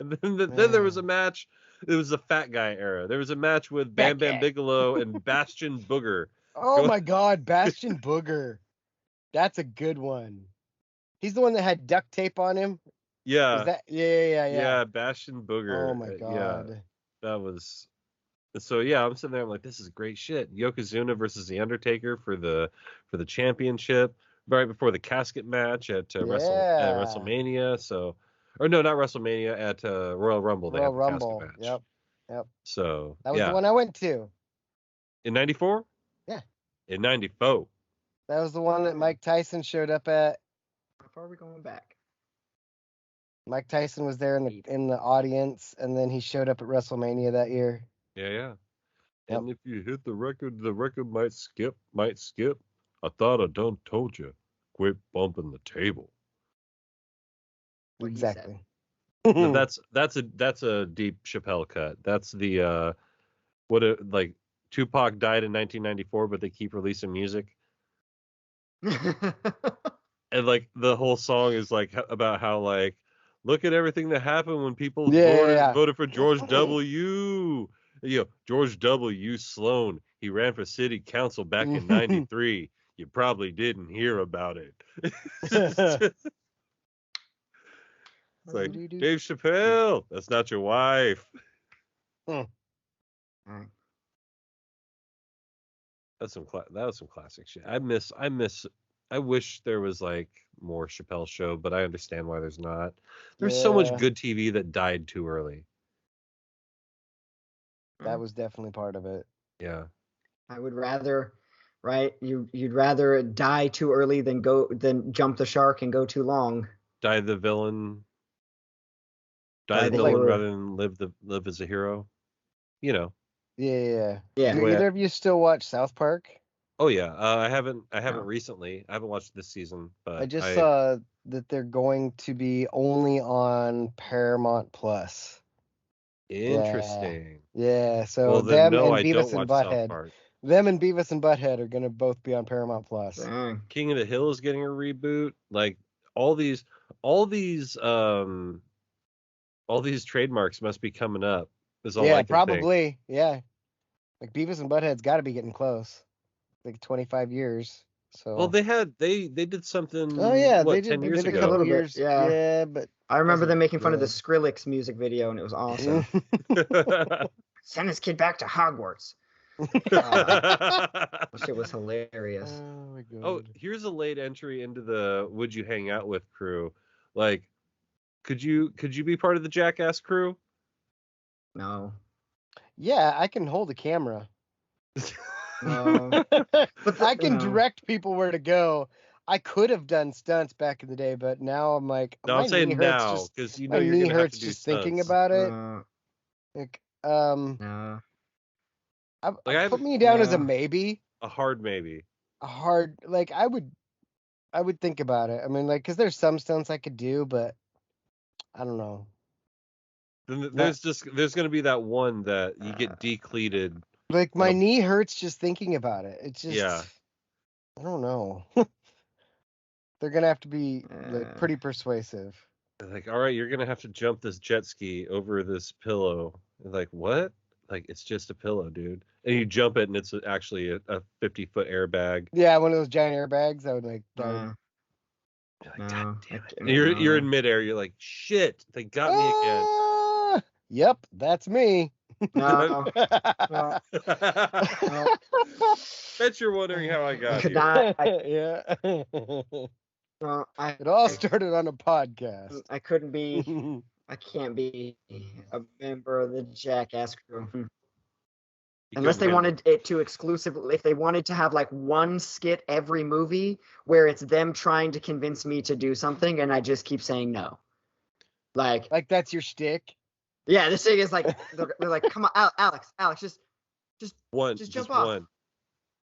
and then there was a match. It was the fat guy era. There was a match with Bam Bam Bigelow and Bastion Booger. Oh my God, Bastion Booger. That's a good one. He's the one that had duct tape on him. Yeah. Yeah, Bastion Booger. Oh my God. Yeah, that was. So yeah, I'm sitting there. I'm like, this is great shit. Yokozuna versus the Undertaker for the championship. right before the casket match at WrestleMania. So, or no, not WrestleMania, at Royal Rumble. They Royal had the Rumble. casket match. Yep. So That was the one I went to. In '94. Yeah. In '94. That was the one that Mike Tyson showed up at. How far are we going back? Mike Tyson was there in the audience, and then he showed up at WrestleMania that year. Yeah. Yep. And if you hit the record might skip. I thought I done told you. Quit bumping the table. Exactly. That's a deep Chappelle cut. That's the like Tupac died in 1994, but they keep releasing music. And like the whole song is like about how like look at everything that happened when people voted for George W. George W. Sloan. He ran for city council back in '93. You probably didn't hear about it. It's like Dave Chappelle. That's not your wife. That was some classic shit. I wish there was like more Chappelle Show, but I understand why there's not. There's so much good TV that died too early. That was definitely part of it. Yeah. I would rather, right? You'd rather die too early than jump the shark and go too long. Die the villain. Die the villain rather than live as a hero. You know. Yeah. Do either of you still watch South Park? Oh yeah. I haven't recently. I haven't watched this season, but I just saw that they're going to be only on Paramount Plus. Interesting. Yeah. So them and Beavis and Butthead. Them and Beavis and Butthead are gonna both be on Paramount Plus. Dang. King of the Hill is getting a reboot. Like all these trademarks must be coming up. Is all I can probably. think. Yeah. Like Beavis and Butthead's got to be getting close. Like 25 years. So. Well, they did something. Oh yeah, what, they did 10 years ago. A little years. Yeah, but I remember them making fun of the Skrillex music video, and it was awesome. Send this kid back to Hogwarts. That shit was hilarious. Oh my god. Oh, here's a late entry into the Would You Hang Out With crew. Like, could you be part of the Jackass crew? No. Yeah, I can hold a camera. No. But I can direct people where to go. I could have done stunts back in the day, but now I'm like, no, I'm saying now because you know my you're knee gonna have hurts to do just stunts. thinking about it. No. Put me down as a maybe. A hard maybe. A hard, like I would think about it. I mean, like, because there's some stunts I could do, but I don't know. Then there's going to be that one that you get decleated. Like my knee hurts just thinking about it. It's just, I don't know. They're gonna have to be like pretty persuasive. Like, all right, you're gonna have to jump this jet ski over this pillow. Like, what? Like, it's just a pillow, dude. And you jump it, and it's actually a 50-foot airbag. Yeah, one of those giant airbags. I would like. You're like, God damn it! And you're in midair. You're like, shit! They got me again. Yep, that's me. No. Bet you're wondering how I got here. Yeah. Well, it all started on a podcast. I couldn't be. I can't be a member of the Jackass crew. Unless they wanted it to exclusively, if they wanted to have like one skit every movie where it's them trying to convince me to do something and I just keep saying no. Like that's your shtick? Yeah, this thing is like, they're like, come on, Alex, just jump off. One.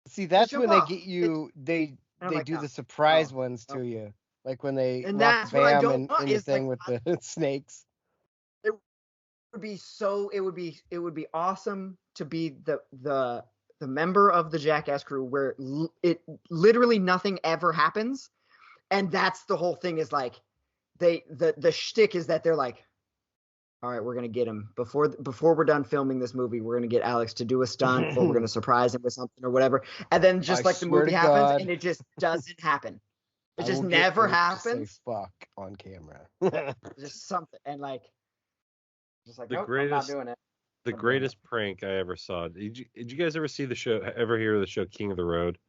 See, that's when they get you, they do the surprise ones to you. Like when they lock Bam in the thing with the snakes. It would be awesome to be the member of the Jackass crew where it literally nothing ever happens, and that's the whole thing is like the shtick is that they're like, all right, we're gonna get him before we're done filming this movie. We're gonna get Alex to do a stunt, or we're gonna surprise him with something or whatever, and then just like the movie happens, and it just doesn't happen. It just never happens. Say fuck on camera. Just something, and like. Just like, I'm not doing it. The greatest prank I ever saw. Did you guys ever see the show? Ever hear of the show King of the Road?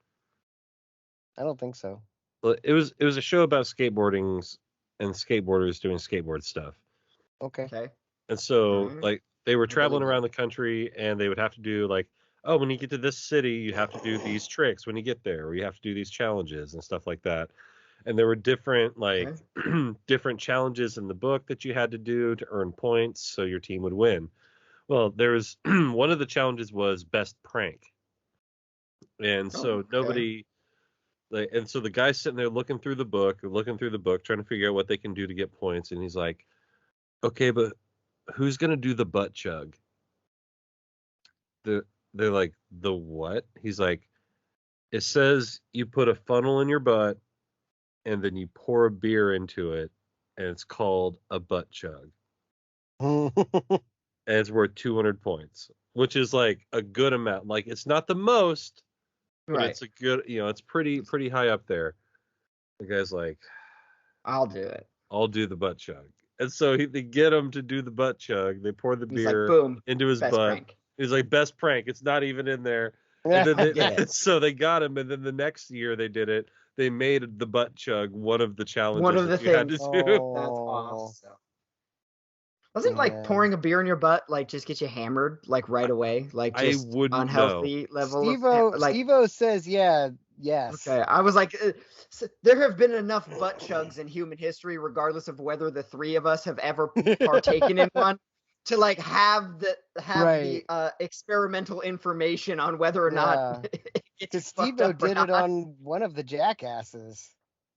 I don't think so. it was a show about skateboardings and skateboarders doing skateboard stuff. Okay. And so like they were traveling Really around the country and they would have to do like, oh, when you get to this city, you have to do these tricks when you get there, or you have to do these challenges and stuff like that. And there were different like different challenges in the book that you had to do to earn points so your team would win. Well, there was one of the challenges was best prank. And so nobody like, and so the guy's sitting there looking through the book, trying to figure out what they can do to get points. And he's like, okay, but who's going to do the butt chug? They're like, the what? He's like, it says you put a funnel in your butt and then you pour a beer into it, and it's called a butt chug. And it's worth 200 points, which is like a good amount. Like, it's not the most, but it's a good, it's pretty high up there. The guy's like, I'll do it. I'll do the butt chug. And so they get him to do the butt chug. They pour the beer into his butt. Prank. He's like, best prank. It's not even in there. And then so they got him. And then the next year they did it. They made the butt chug one of the challenges. One of the things. Had to do. That's awesome. Wasn't like pouring a beer in your butt like just get you hammered like right away, like just unhealthy level? Steve-O says, yes. Okay, I was like, there have been enough butt chugs in human history, regardless of whether the three of us have ever partaken in one, to like have the experimental information on whether or not. Because Steve-O did it on one of the jackasses.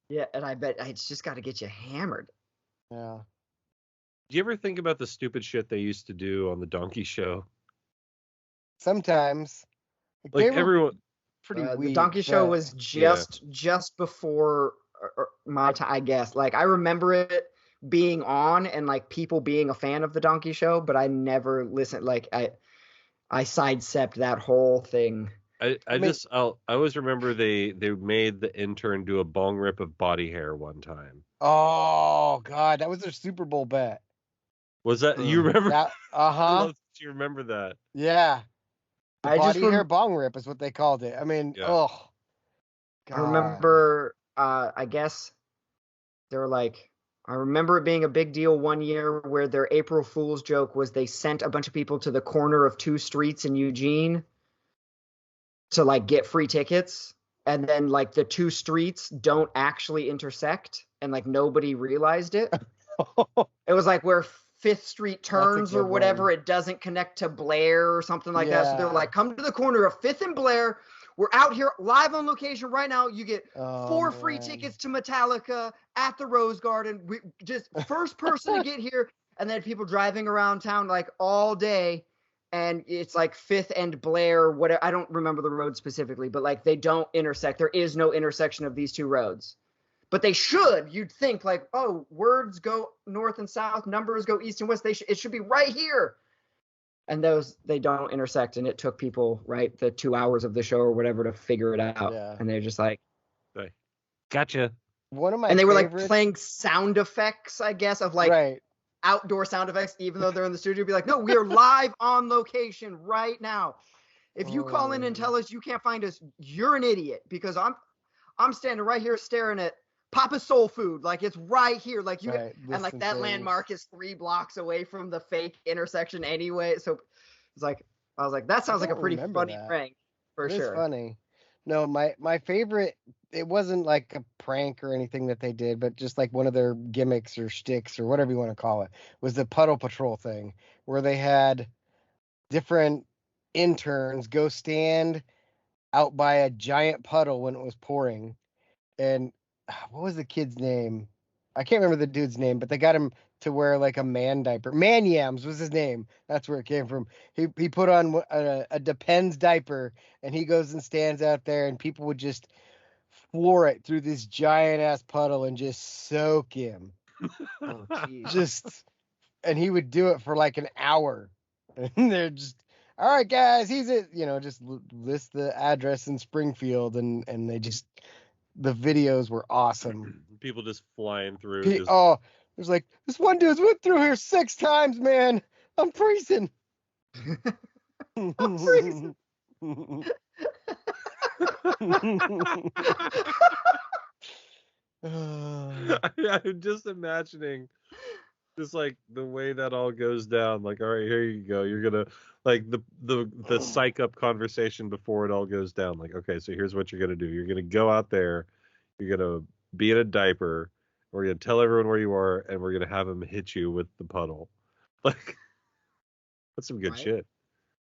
Yeah, and I bet it's just got to get you hammered. Yeah. Do you ever think about the stupid shit they used to do on the Donkey Show? Sometimes. Like everyone. Pretty weak. The Donkey Show was just before my time, I guess. Like, I remember it being on and like people being a fan of the Donkey Show, but I never listened. Like, I sidestepped that whole thing. I always remember they made the intern do a bong rip of body hair one time. Oh God, that was their Super Bowl bet. Was that you remember? That, I love that you remember that. Yeah. Body hair bong rip is what they called it. I mean, God. I remember, I guess they were like, I remember it being a big deal one year where their April Fool's joke was they sent a bunch of people to the corner of two streets in Eugene to like get free tickets. And then like the two streets don't actually intersect and like nobody realized it. It was like where 5th Street turns or whatever, it doesn't connect to Blair or something like that. So they're like, come to the corner of 5th and Blair. We're out here live on location right now. You get 4 free tickets to Metallica at the Rose Garden. We just first person to get here. And then people driving around town like all day. And it's like 5th and Blair, whatever. I don't remember the road specifically, but like they don't intersect. There is no intersection of these two roads. But they should. You'd think like, oh, words go north and south, numbers go east and west. It should be right here. And they don't intersect. And it took people, the 2 hours of the show or whatever to figure it out. Yeah. And they're just like, gotcha. One of my and they were like playing sound effects, I guess, of like outdoor sound effects, even though they're in the studio. Be like, no, we are live on location right now. If you call in and tell us you can't find us, you're an idiot, because I'm standing right here staring at Papa's Soul Food, like it's right here, like you and like that landmark is 3 blocks away from the fake intersection anyway. So it's like I was like, that sounds like a pretty funny prank for sure. It's funny. No, my favorite, it wasn't like a prank or anything that they did, but just like one of their gimmicks or shticks or whatever you want to call it, was the Puddle Patrol thing, where they had different interns go stand out by a giant puddle when it was pouring, and what was the kid's name? I can't remember the dude's name, but they got him to wear like a man diaper. Man Yams was his name. That's where it came from. He put on a Depends diaper, and he goes and stands out there, and people would just floor it through this giant ass puddle and just soak him. And he would do it for like an hour. And they're just, all right, guys, just list the address in Springfield, and they just, the videos were awesome. People just flying through. There's like, this one dude's went through here 6 times, man. I'm freezing. I'm freezing. I'm just imagining just like the way that all goes down. Like, all right, here you go. You're gonna like the psych up conversation before it all goes down. Like, okay, so here's what you're gonna do. You're gonna go out there. You're gonna be in a diaper. We're gonna tell everyone where you are, and we're gonna have them hit you with the puddle. Like, that's some good shit.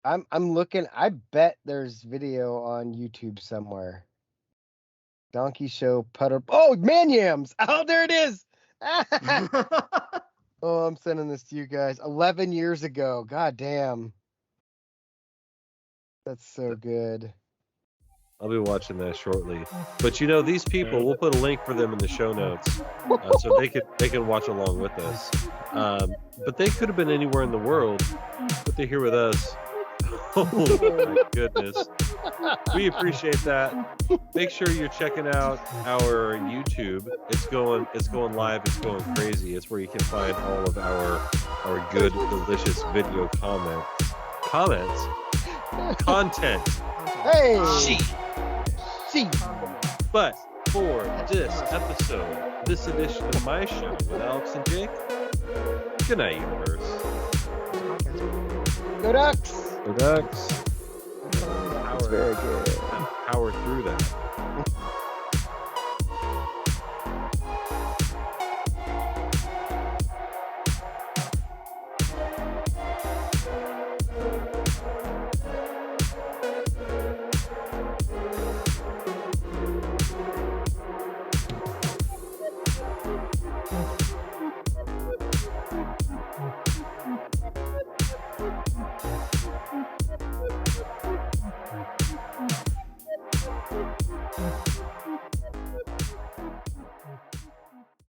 I'm looking. I bet there's video on YouTube somewhere. Donkey show puddle. Oh, man yams. Oh, there it is. Oh, I'm sending this to you guys. 11 years ago. God damn. That's so good. I'll be watching that shortly. But you know, these people, we'll put a link for them in the show notes so they can watch along with us. But they could have been anywhere in the world, but they're here with us. Oh my goodness. We appreciate that. Make sure you're checking out our YouTube. It's going live, it's going crazy. It's where you can find all of our good, delicious video content. Hey! She. But for this episode, this edition of my show with Alex and Jake, good night, universe. Go Ducks! Go Ducks. That's very good. Power through that.